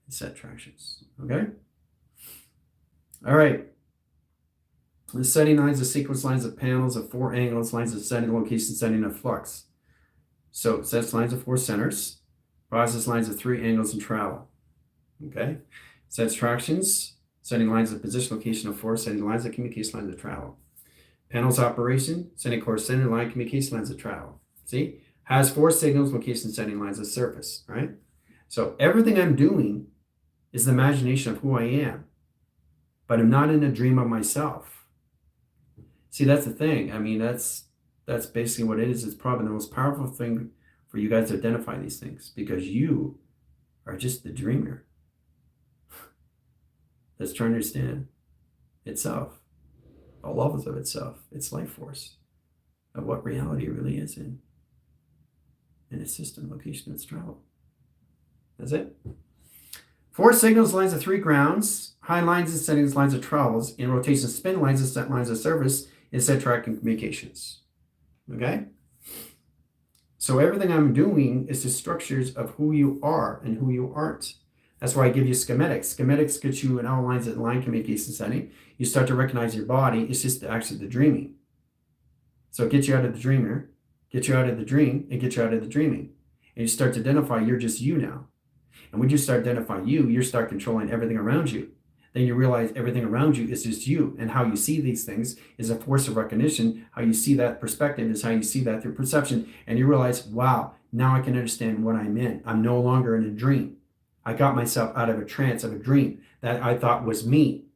Set attractions, okay? All right. The setting lines, the sequence lines, the panels of 4 angles, lines of setting, location, setting of flux. So it sets lines of 4 centers, process lines of 3 angles and travel. Okay? Sets attractions, setting lines of position, location of 4, setting lines of communication, lines of travel. Panels operation, setting course, center line, communication, lines of travel. See? Has 4 signals, location, setting lines of surface, right? So everything I'm doing is the imagination of who I am, but I'm not in a dream of myself. See, that's the thing. I mean, that's basically what it is. It's probably the most powerful thing for you guys to identify these things, because you are just the dreamer that's trying to understand itself, all levels of itself, its life force, of what reality really is in its system, location, its travel. That's it. 4 signals, lines of 3 grounds, high lines and settings, lines of travels, in rotation, spin lines and set lines of service, and set track and communications. Okay? So everything I'm doing is the structures of who you are and who you aren't. That's why I give you schematics. Schematics get you an outlines and line communication setting. You start to recognize your body. It's just actually the dreaming. So it gets you out of the dreamer, get you out of the dream, and get you out of the dreaming. And you start to identify you're just you now. And when you start identifying you start controlling everything around you. Then you realize everything around you is just you. And how you see these things is a force of recognition. How you see that perspective is how you see that through perception. And you realize, wow, now I can understand what I'm in. I'm no longer in a dream. I got myself out of a trance of a dream that I thought was me.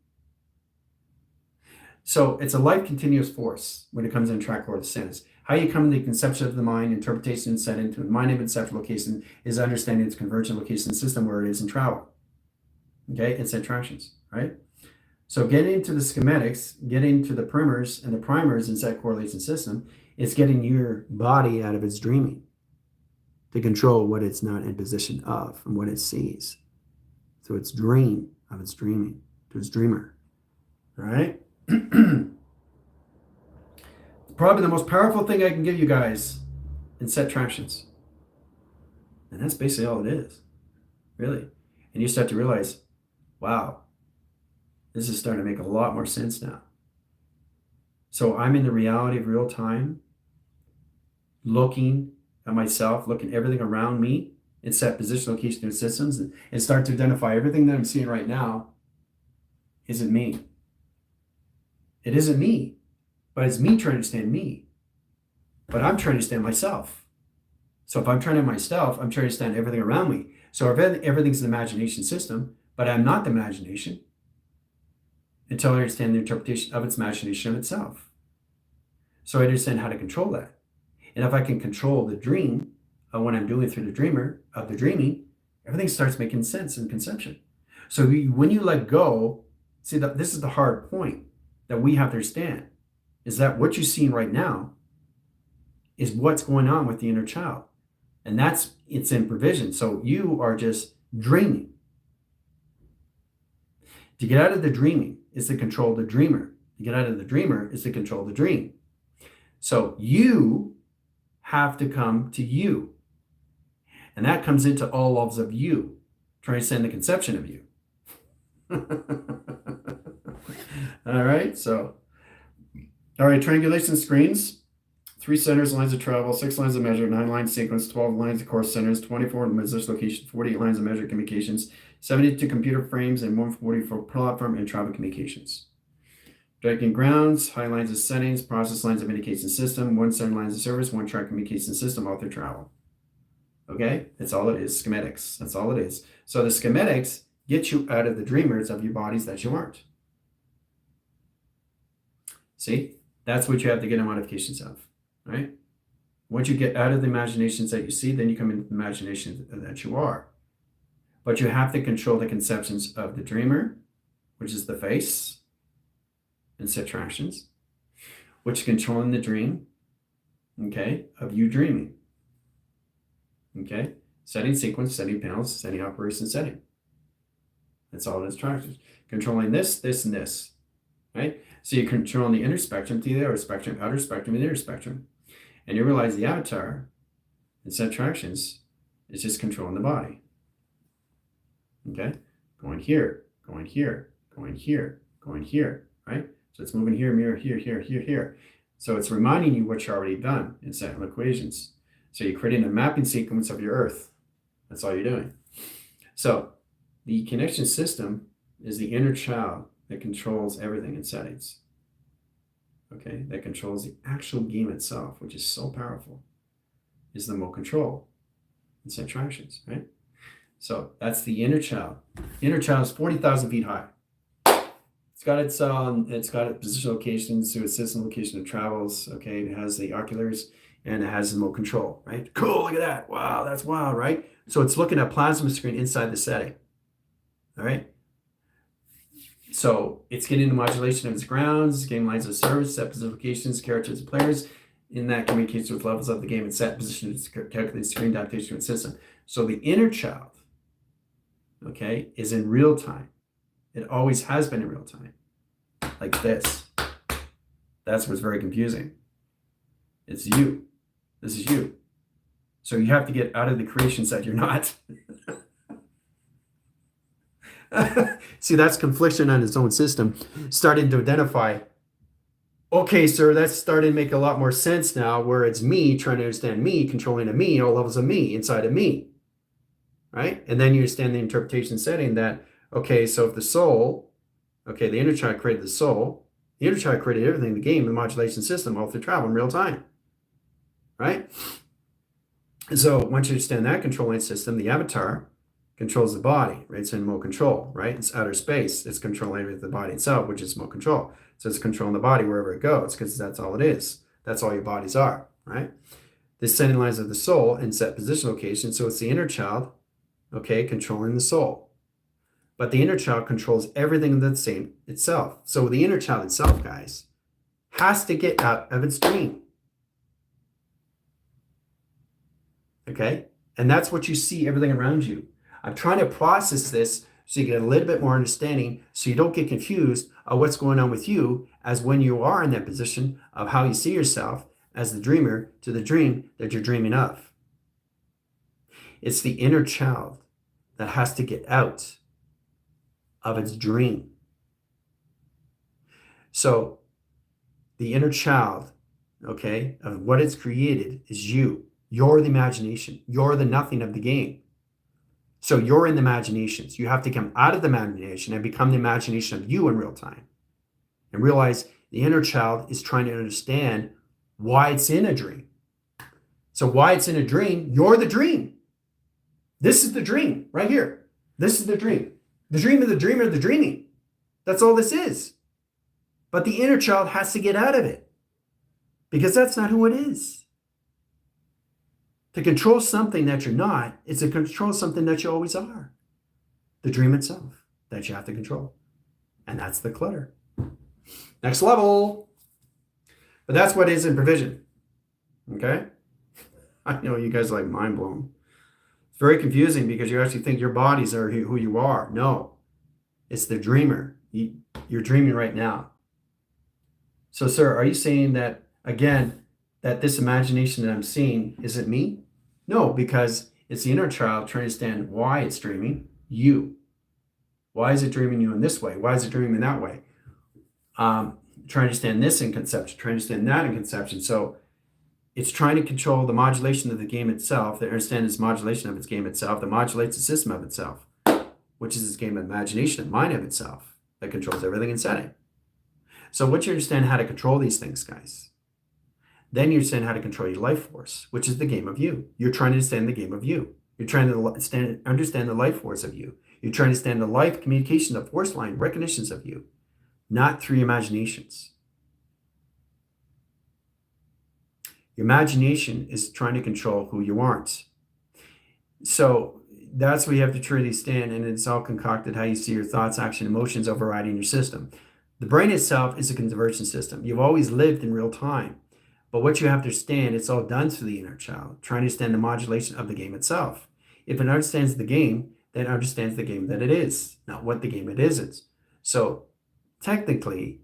So it's a life continuous force when it comes in track or the sense. How you come to the conception of the mind, interpretation, and set into the mind, image, conceptual location is understanding its convergent location system where it is in travel. Okay, it's attractions, right? So getting into the schematics, getting to the primers and the primers in set correlation system, is getting your body out of its dreaming to control what it's not in position of and what it sees. So it's dream of its dreaming to its dreamer, right? Probably the most powerful thing I can give you guys in set attractions. And that's basically all it is, really. And you start to realize, wow, this is starting to make a lot more sense now. So I'm in the reality of real time, looking at myself, looking at everything around me in set position, location, and systems, and start to identify everything that I'm seeing right now isn't me. It isn't me. But it's me trying to understand me. But I'm trying to understand myself. So if I'm trying to myself, I'm trying to understand everything around me. So everything's an imagination system, but I'm not the imagination until I understand the interpretation of its imagination of itself. So I understand how to control that. And if I can control the dream of when I'm doing it through the dreamer, of the dreaming, everything starts making sense in conception. So when you let go, see, this is the hard point that we have to understand. Is that what you're seeing right now is what's going on with the inner child. And it's in provision. So you are just dreaming. To get out of the dreaming is to control the dreamer. To get out of the dreamer is to control the dream. So you have to come to you. And that comes into all levels of you, trying to send the conception of you. All right, so. All right, triangulation screens, 3 centers, lines of travel, 6 lines of measure, 9 lines sequence, 12 lines of course centers, 24 in position location, 48 lines of measure communications, 72 computer frames, and 140 for platform and travel communications. Directing grounds, high lines of settings, process lines of indication system, 1 center lines of service, 1 track communication system, all through travel. Okay, that's all it is, schematics. That's all it is. So the schematics get you out of the dreamers of your bodies that you aren't. See? That's what you have to get in modifications of, right? Once you get out of the imaginations that you see, then you come into the imagination that you are. But you have to control the conceptions of the dreamer, which is the face and subtractions, which is controlling the dream, okay, of you dreaming. Okay, setting sequence, setting panels, setting operation, setting. That's all it is. Controlling this, this, and this, right? So you're controlling the inner spectrum, the outer spectrum, and the inner spectrum. And you realize the avatar and subtractions is just controlling the body. Okay, going here, going here, going here, going here, right? So it's moving here, mirror, here, here, here, here. So it's reminding you what you already done in set equations. So you're creating a mapping sequence of your Earth. That's all you're doing. So the connection system is the inner child that controls everything in settings. Okay, that controls the actual game itself, which is so powerful, is the remote control and subtractions, right? So that's the inner child. The inner child is 40,000 feet high. It's got its position locations to its system location of travels. Okay, it has the oculars and it has remote control, right? Cool, look at that. Wow, that's wild, right? So it's looking at plasma screen inside the setting. All right. So it's getting the modulation of its grounds, game lines of service, set position locations, characters of players. In that communicates with levels of the game and set position to calculate screen adaptation to its system. So the inner child, okay, is in real time. It always has been in real time, like this. That's what's very confusing. It's you. This is you. So you have to get out of the creations that you're not. See, that's confliction on its own system, starting to identify, okay, sir, that's starting to make a lot more sense now, where it's me trying to understand me, controlling a me, all levels of me, inside of me, right? And then you understand the interpretation setting that, okay, so if the soul, okay, the inner child created the soul, the inner child created everything, the game, the modulation system, all through travel in real time, right? And so once you understand that controlling system, the avatar controls the body, right? It's in remote control, right? It's outer space. It's controlling the body itself, which is remote control. So it's controlling the body wherever it goes, because that's all it is. That's all your bodies are, right? The setting lines of the soul in set position location. So it's the inner child, okay, controlling the soul. But the inner child controls everything that's same itself. So the inner child itself, guys, has to get out of its dream. Okay? And that's what you see everything around you. I'm trying to process this so you get a little bit more understanding, so you don't get confused of what's going on with you as when you are in that position of how you see yourself as the dreamer to the dream that you're dreaming of. It's the inner child that has to get out of its dream. So the inner child, okay, of what it's created is you. You're the imagination. You're the nothing of the game. So you're in the imaginations. You have to come out of the imagination and become the imagination of you in real time. And realize the inner child is trying to understand why it's in a dream. So why it's in a dream, you're the dream. This is the dream right here. This is the dream. The dream of the dreamer, the dreaming. That's all this is. But the inner child has to get out of it, because that's not who it is. To control something that you're not, is to control something that you always are. The dream itself that you have to control. And that's the clutter. Next level. But that's what is in provision. Okay? I know you guys are like mind blown. It's very confusing because you actually think your bodies are who you are. No. It's the dreamer. You're dreaming right now. So, sir, are you saying that, again, that this imagination that I'm seeing isn't me? No, because it's the inner child trying to understand why it's dreaming you. Why is it dreaming you in this way? Why is it dreaming that way? Trying to understand this in conception, trying to understand that in conception. So it's trying to control the modulation of the game itself, that understand its modulation of its game itself, that modulates the system of itself, which is its game of imagination, mind of itself, that controls everything in setting. So once you understand how to control these things, guys, then you understand how to control your life force, which is the game of you. You're trying to understand the game of you. You're trying to understand the life force of you. You're trying to understand the life communication, the force line, recognitions of you, not through your imaginations. Your imagination is trying to control who you aren't. So that's where you have to truly stand, and it's all concocted how you see your thoughts, action, emotions overriding your system. The brain itself is a conversion system. You've always lived in real time. But what you have to understand, it's all done through the inner child, trying to understand the modulation of the game itself. If it understands the game, then it understands the game that it is, not what the game it isn't. So technically,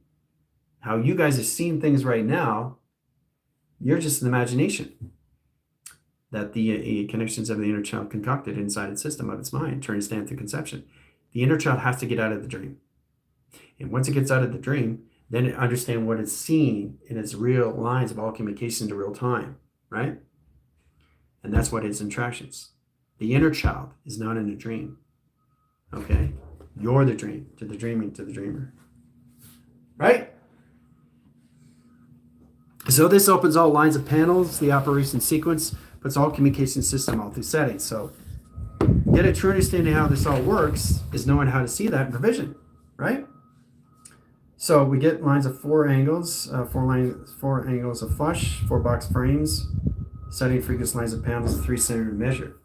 how you guys are seeing things right now, you're just an imagination that the connections of the inner child concocted inside its system of its mind, trying to stand through conception. The inner child has to get out of the dream. And once it gets out of the dream, then it understands what it's seeing in its real lines of all communication to real time, right? And that's what is interactions. The inner child is not in a dream, okay? You're the dream, to the dreaming, to the dreamer, right? So this opens all lines of panels, the operation sequence, puts all communication system all through settings. So get a true understanding of how this all works is knowing how to see that in provision, right? So we get lines of 4 angles, 4 angles of flush, 4 box frames, setting frequency lines of panels, 3 centered measure.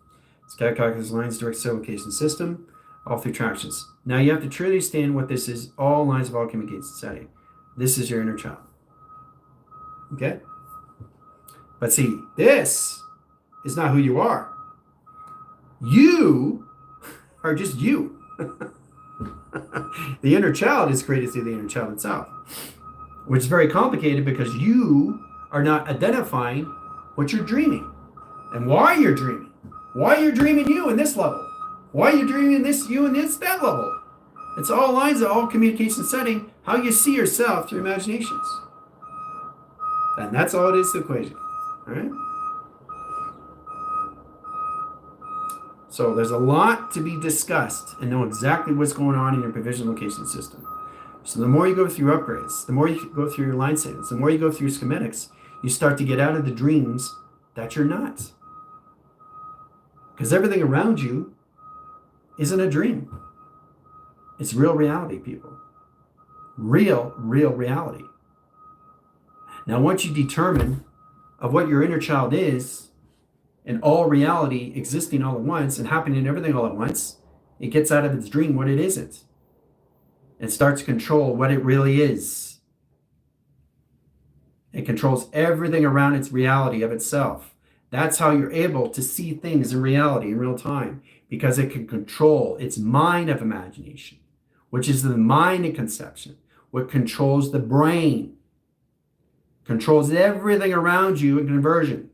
Sky calculus lines, direct cell location system, all through tractions. Now you have to truly understand what this is, all lines of all communication setting. This is your inner child. Okay? But see, this is not who you are. You are just you. The inner child is created through the inner child itself, which is very complicated because you are not identifying what you're dreaming and why you're dreaming. Why you're dreaming you in this level. Why you're dreaming this you in this that level. It's all lines of all communication setting, how you see yourself through imaginations. And that's all it is, the equation. All right? So there's a lot to be discussed and know exactly what's going on in your provision location system. So the more you go through upgrades, the more you go through your line segments, the more you go through your schematics, you start to get out of the dreams that you're not. Because everything around you isn't a dream. It's real reality, people. Real reality. Now, once you determine of what your inner child is, and all reality existing all at once and happening everything all at once, it gets out of its dream what it isn't. It starts to control what it really is. It controls everything around its reality of itself. That's how you're able to see things in reality in real time, because it can control its mind of imagination, which is the mind of conception, what controls the brain, controls everything around you in conversion.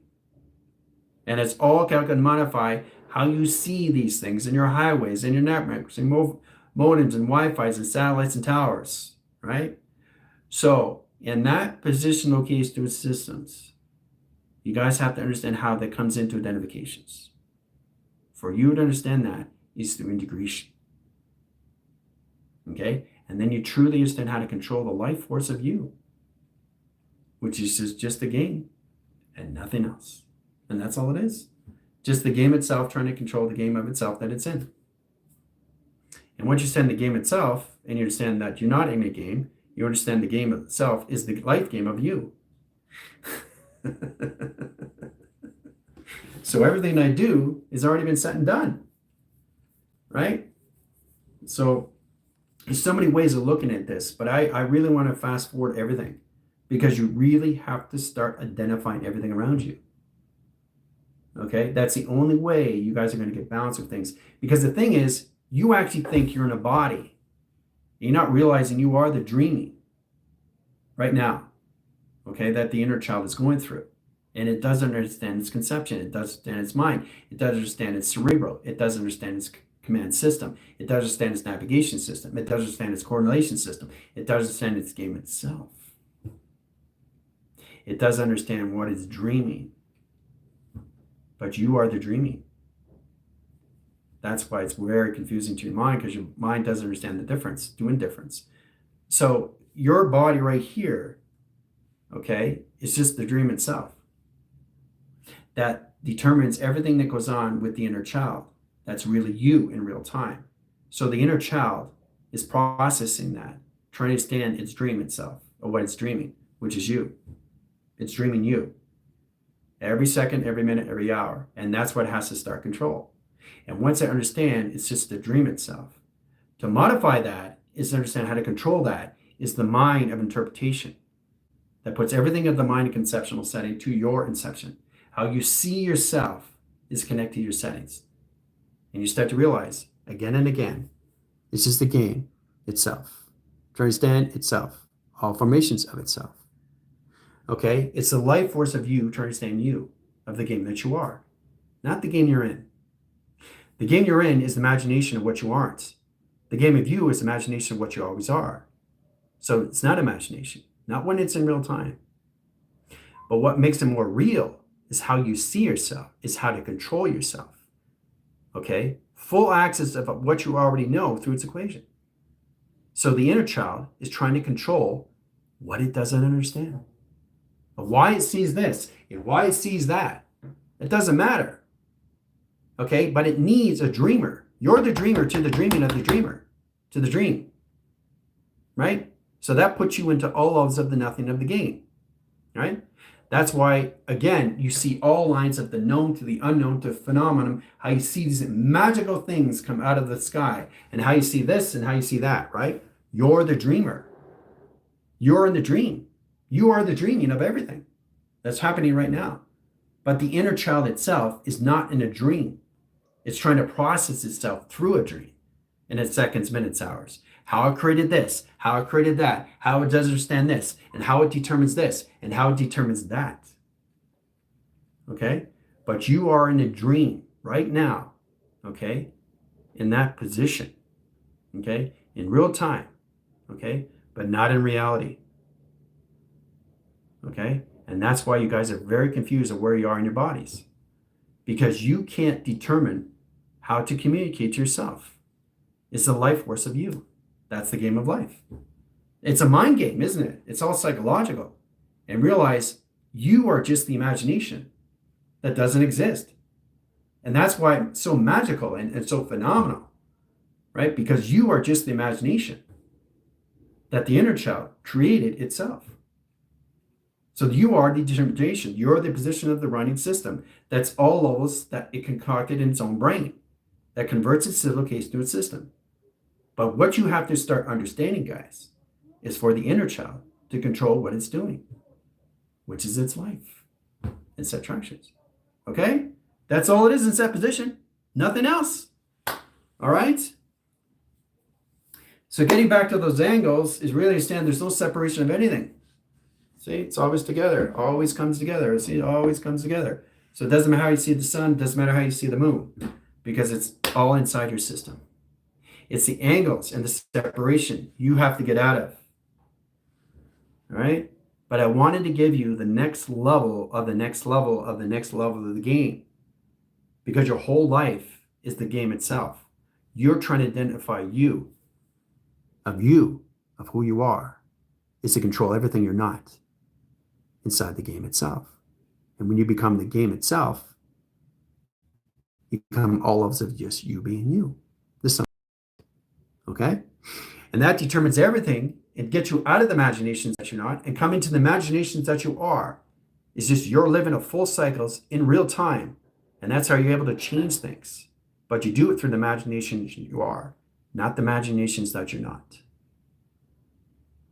And it's all calculated and modify how you see these things in your highways, in your networks, and modems and Wi-Fi's and satellites and towers, right? So in that position location to its systems, you guys have to understand how that comes into identifications. For you to understand that is through integration. Okay? And then you truly understand how to control the life force of you, which is just a game and nothing else. And that's all it is. Just the game itself trying to control the game of itself that it's in. And once you understand the game itself, and you understand that you're not in a game, you understand the game itself is the life game of you. So everything I do has already been set and done. Right? So there's so many ways of looking at this, but I really want to fast forward everything, because you really have to start identifying everything around you. Okay, that's the only way you guys are going to get balance with things. Because the thing is, you actually think you're in a body. You're not realizing you are the dreaming right now, okay, that the inner child is going through. And it doesn't understand its conception. It doesn't understand its mind. It doesn't understand its cerebral. It doesn't understand its command system. It doesn't understand its navigation system. It doesn't understand its correlation system. It doesn't understand its game itself. It doesn't understand what it's dreaming. But you are the dreaming. That's why it's very confusing to your mind, because your mind doesn't understand the difference, doing difference. So your body right here, okay, is just the dream itself. That determines everything that goes on with the inner child. That's really you in real time. So the inner child is processing that, trying to understand its dream itself, or what it's dreaming, which is you. It's dreaming you. Every second, every minute, every hour. And that's what has to start control. And once I understand, it's just the dream itself. To modify that is to understand how to control that is the mind of interpretation that puts everything of the mind in conceptual setting to your inception. How you see yourself is connected to your settings. And you start to realize again and again, it's just the game itself. To understand itself, all formations of itself. Okay? It's the life force of you to understand you, of the game that you are, not the game you're in. The game you're in is the imagination of what you aren't. The game of you is the imagination of what you always are. So it's not imagination, not when it's in real time. But what makes it more real is how you see yourself, is how to control yourself. Okay? Full access of what you already know through its equation. So the inner child is trying to control what it doesn't understand. Why it sees this and why it sees that. It doesn't matter. Okay? But it needs a dreamer. You're the dreamer to the dreaming of the dreamer, to the dream. Right? So that puts you into all levels of the nothing of the game. Right? That's why, again, you see all lines of the known to the unknown to phenomenon, how you see these magical things come out of the sky, and how you see this and how you see that, right? You're the dreamer. You're in the dream. You are the dreaming of everything that's happening right now. But the inner child itself is not in a dream. It's trying to process itself through a dream in its seconds, minutes, hours. How it created this, how it created that, how it does understand this, and how it determines this, and how it determines that. Okay? But you are in a dream right now, okay? In that position, okay? In real time, okay? But not in reality, okay? And that's why you guys are very confused of where you are in your bodies, because you can't determine how to communicate to yourself. It's the life force of you. That's the game of life. It's a mind game, isn't it? It's all psychological. And realize you are just the imagination that doesn't exist. And that's why it's so magical and so phenomenal, right? Because you are just the imagination that the inner child created itself. So you are the determination. You're the position of the running system. That's all levels that it concocted in its own brain that converts its location to its system. But what you have to start understanding, guys, is for the inner child to control what it's doing, which is its life, its attractions. Okay? That's all it is in set position. Nothing else. All right? So getting back to those angles is really understand there's no separation of anything. See, it's always together. Always comes together. See, it always comes together. So it doesn't matter how you see the sun. It doesn't matter how you see the moon, because it's all inside your system. It's the angles and the separation you have to get out of. All right? But I wanted to give you the next level of the next level of the next level of the game, because your whole life is the game itself. You're trying to identify you, of who you are, is to control everything you're not inside the game itself. And when you become the game itself, you become all of just you being you. Okay? And that determines everything and gets you out of the imaginations that you're not and come into the imaginations that you are. It's just you're living a full cycles in real time. And that's how you're able to change things. But you do it through the imaginations you are, not the imaginations that you're not.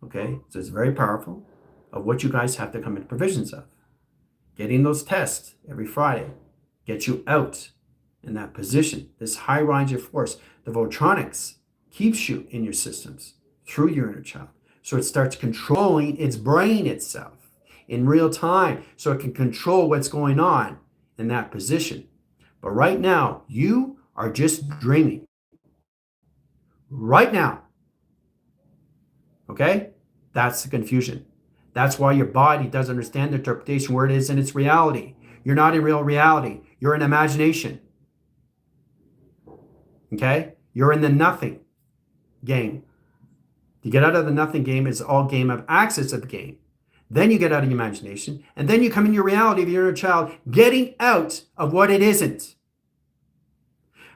Okay? So it's very powerful of what you guys have to come into provisions of. Getting those tests every Friday gets you out in that position. This high range of force, the Voltronics, keeps you in your systems through your inner child. So it starts controlling its brain itself in real time, so it can control what's going on in that position. But right now, you are just dreaming. Right now. Okay? That's the confusion. That's why your body doesn't understand the interpretation where it is in its reality. You're not in real reality. You're in imagination. Okay? You're in the nothing game. To get out of the nothing game is all game of access of the game. Then you get out of your imagination, and then you come in your reality of your inner child, getting out of what it isn't.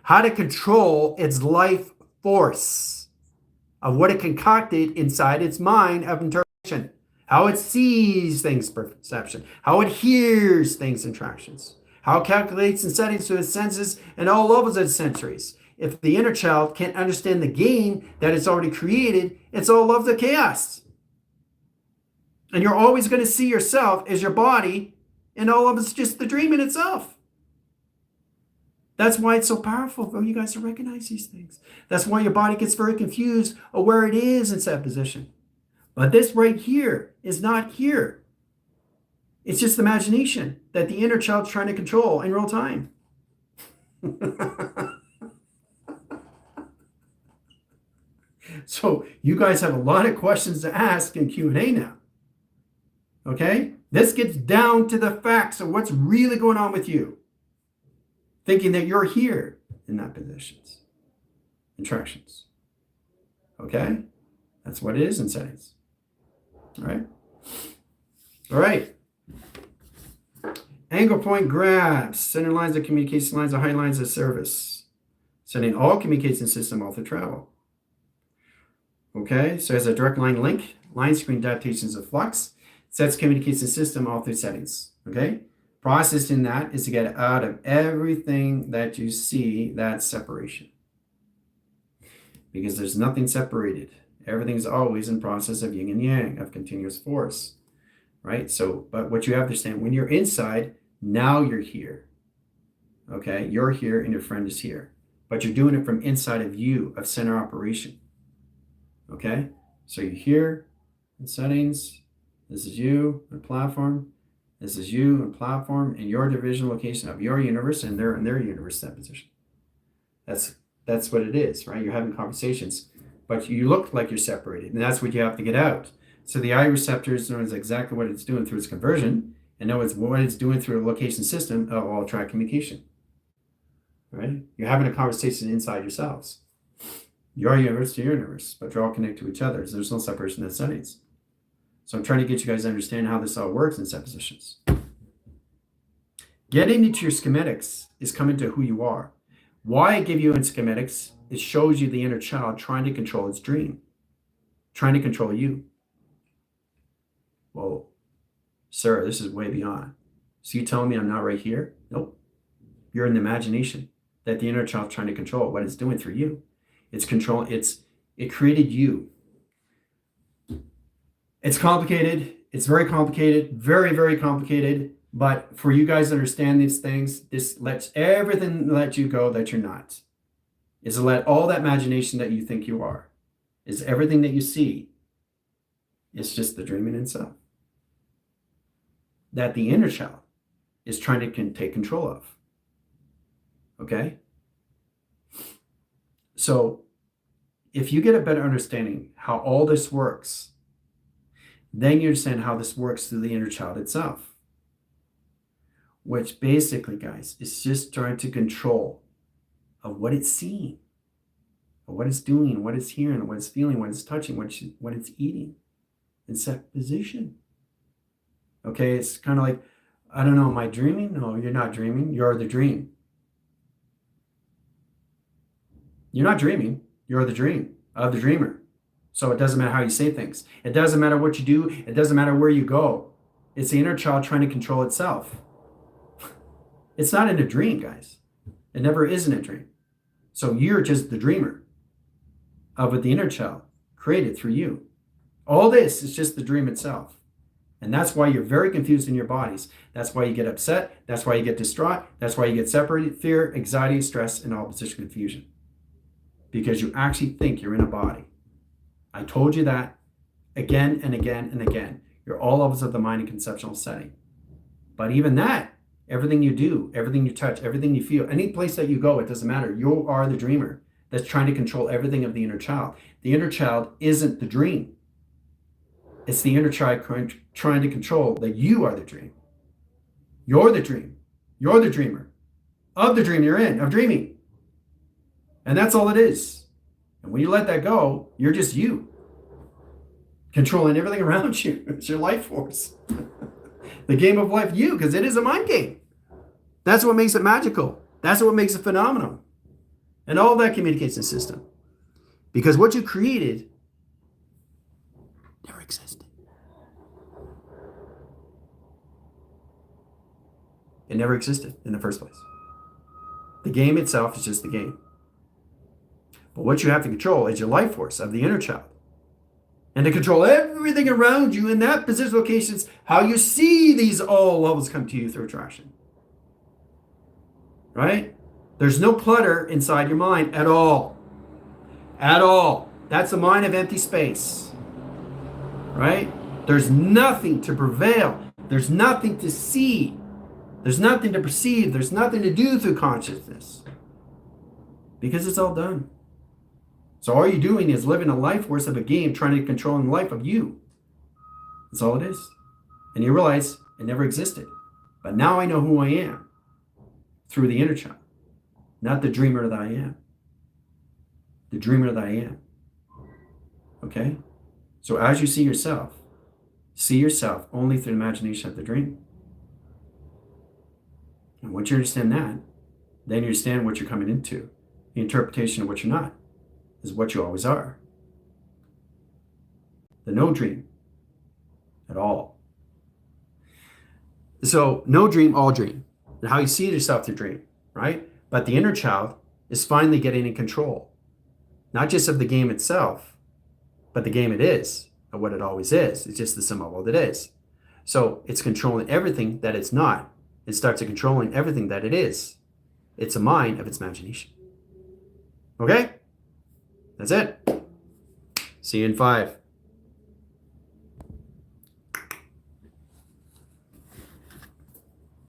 How to control its life force of what it concocted inside its mind of interpretation. How it sees things, perception. How it hears things, interactions. How it calculates and settings to its senses and all levels of its sensories. If the inner child can't understand the game that it's already created, it's all love the chaos. And you're always going to see yourself as your body, and all of it's just the dream in itself. That's why it's so powerful for you guys to recognize these things. That's why your body gets very confused of where it is in that position. But this right here is not here. It's just imagination that the inner child's trying to control in real time. So you guys have a lot of questions to ask in Q&A now. Okay? This gets down to the facts of what's really going on with you. Thinking that you're here in that positions. Interactions. Okay? That's what it is in settings. All right? All right. Angle point grabs. Center lines of communication lines of height lines of service. Sending all communication system off the travel. Okay, so as a direct line link, line screen adaptations of flux, sets communication system all through settings. Okay, processing that is to get out of everything that you see that's separation. Because there's nothing separated. Everything's always in process of yin and yang, of continuous force. Right? So, but what you have to understand, when you're inside, now you're here. Okay, you're here and your friend is here. But you're doing it from inside of you, of center operation. Okay, so you're here in settings. This is you in platform. This is you in platform in your division location of your universe, and they're in their universe, that position. That's what it is, right? You're having conversations, but you look like you're separated, and that's what you have to get out. So the eye receptors knows exactly what it's doing through its conversion, and knows what it's doing through a location system of all track communication. Right? You're having a conversation inside yourselves. Your universe to your universe, but you're all connected to each other. So there's no separation in the settings. So I'm trying to get you guys to understand how this all works in set positions. Getting into your schematics is coming to who you are. Why I give you in schematics, it shows you the inner child trying to control its dream, trying to control you. Well, sir, this is way beyond. So you telling me I'm not right here? Nope. You're in the imagination that the inner child's trying to control what it's doing through you. It's control. It created you. It's complicated. It's very complicated. Very, very complicated. But for you guys to understand these things, this lets everything let you go that you're not. Is to let all that imagination that you think you are. Is everything that you see. It's just the dreaming itself. That the inner child is trying to take control of. Okay? So, if you get a better understanding how all this works, then you understand how this works through the inner child itself. Which basically, guys, is just trying to control of what it's seeing, of what it's doing, what it's hearing, what it's feeling, what it's touching, what it's eating in set position. Okay, it's kind of like, I don't know, am I dreaming? No, you're not dreaming. You're the dream. You're not dreaming. You're the dream of the dreamer. So it doesn't matter how you say things. It doesn't matter what you do. It doesn't matter where you go. It's the inner child trying to control itself. It's not in a dream, guys. It never is in a dream. So you're just the dreamer of what the inner child created through you. All this is just the dream itself. And that's why you're very confused in your bodies. That's why you get upset. That's why you get distraught. That's why you get separated, fear, anxiety, stress, and opposition confusion. Because you actually think you're in a body. I told you that again and again and again. You're all levels of the mind and conceptual setting. But even that, everything you do, everything you touch, everything you feel, any place that you go, it doesn't matter. You are the dreamer that's trying to control everything of the inner child. The inner child isn't the dream. It's the inner child trying to control that you are the dream. You're the dream. You're the dreamer of the dream you're in, of dreaming. And that's all it is. And when you let that go, you're just you. Controlling everything around you. It's your life force. The game of life, you, because it is a mind game. That's what makes it magical. That's what makes it phenomenal. And all that communication system. Because what you created never existed. It never existed in the first place. The game itself is just the game. But what you have to control is your life force of the inner child. And to control everything around you in that position location is how you see these all levels come to you through attraction. Right? There's no clutter inside your mind at all. At all. That's a mind of empty space. Right? There's nothing to prevail. There's nothing to see. There's nothing to perceive. There's nothing to do through consciousness. Because it's all done. So all you're doing is living a life force of a game trying to control the life of you. That's all it is. And you realize it never existed. But now I know who I am through the inner child. Not the dreamer that I am. The dreamer that I am. Okay? So as you see yourself only through the imagination of the dream. And once you understand that, then you understand what you're coming into. The interpretation of what you're not is what you always are. The no dream at all. So no dream, all dream. And how you see yourself through dream, right? But the inner child is finally getting in control. Not just of the game itself, but the game it is, or what it always is. It's just the sum of what it is. So it's controlling everything that it's not. It starts controlling everything that it is. It's a mind of its imagination. Okay? That's it. See you in 5.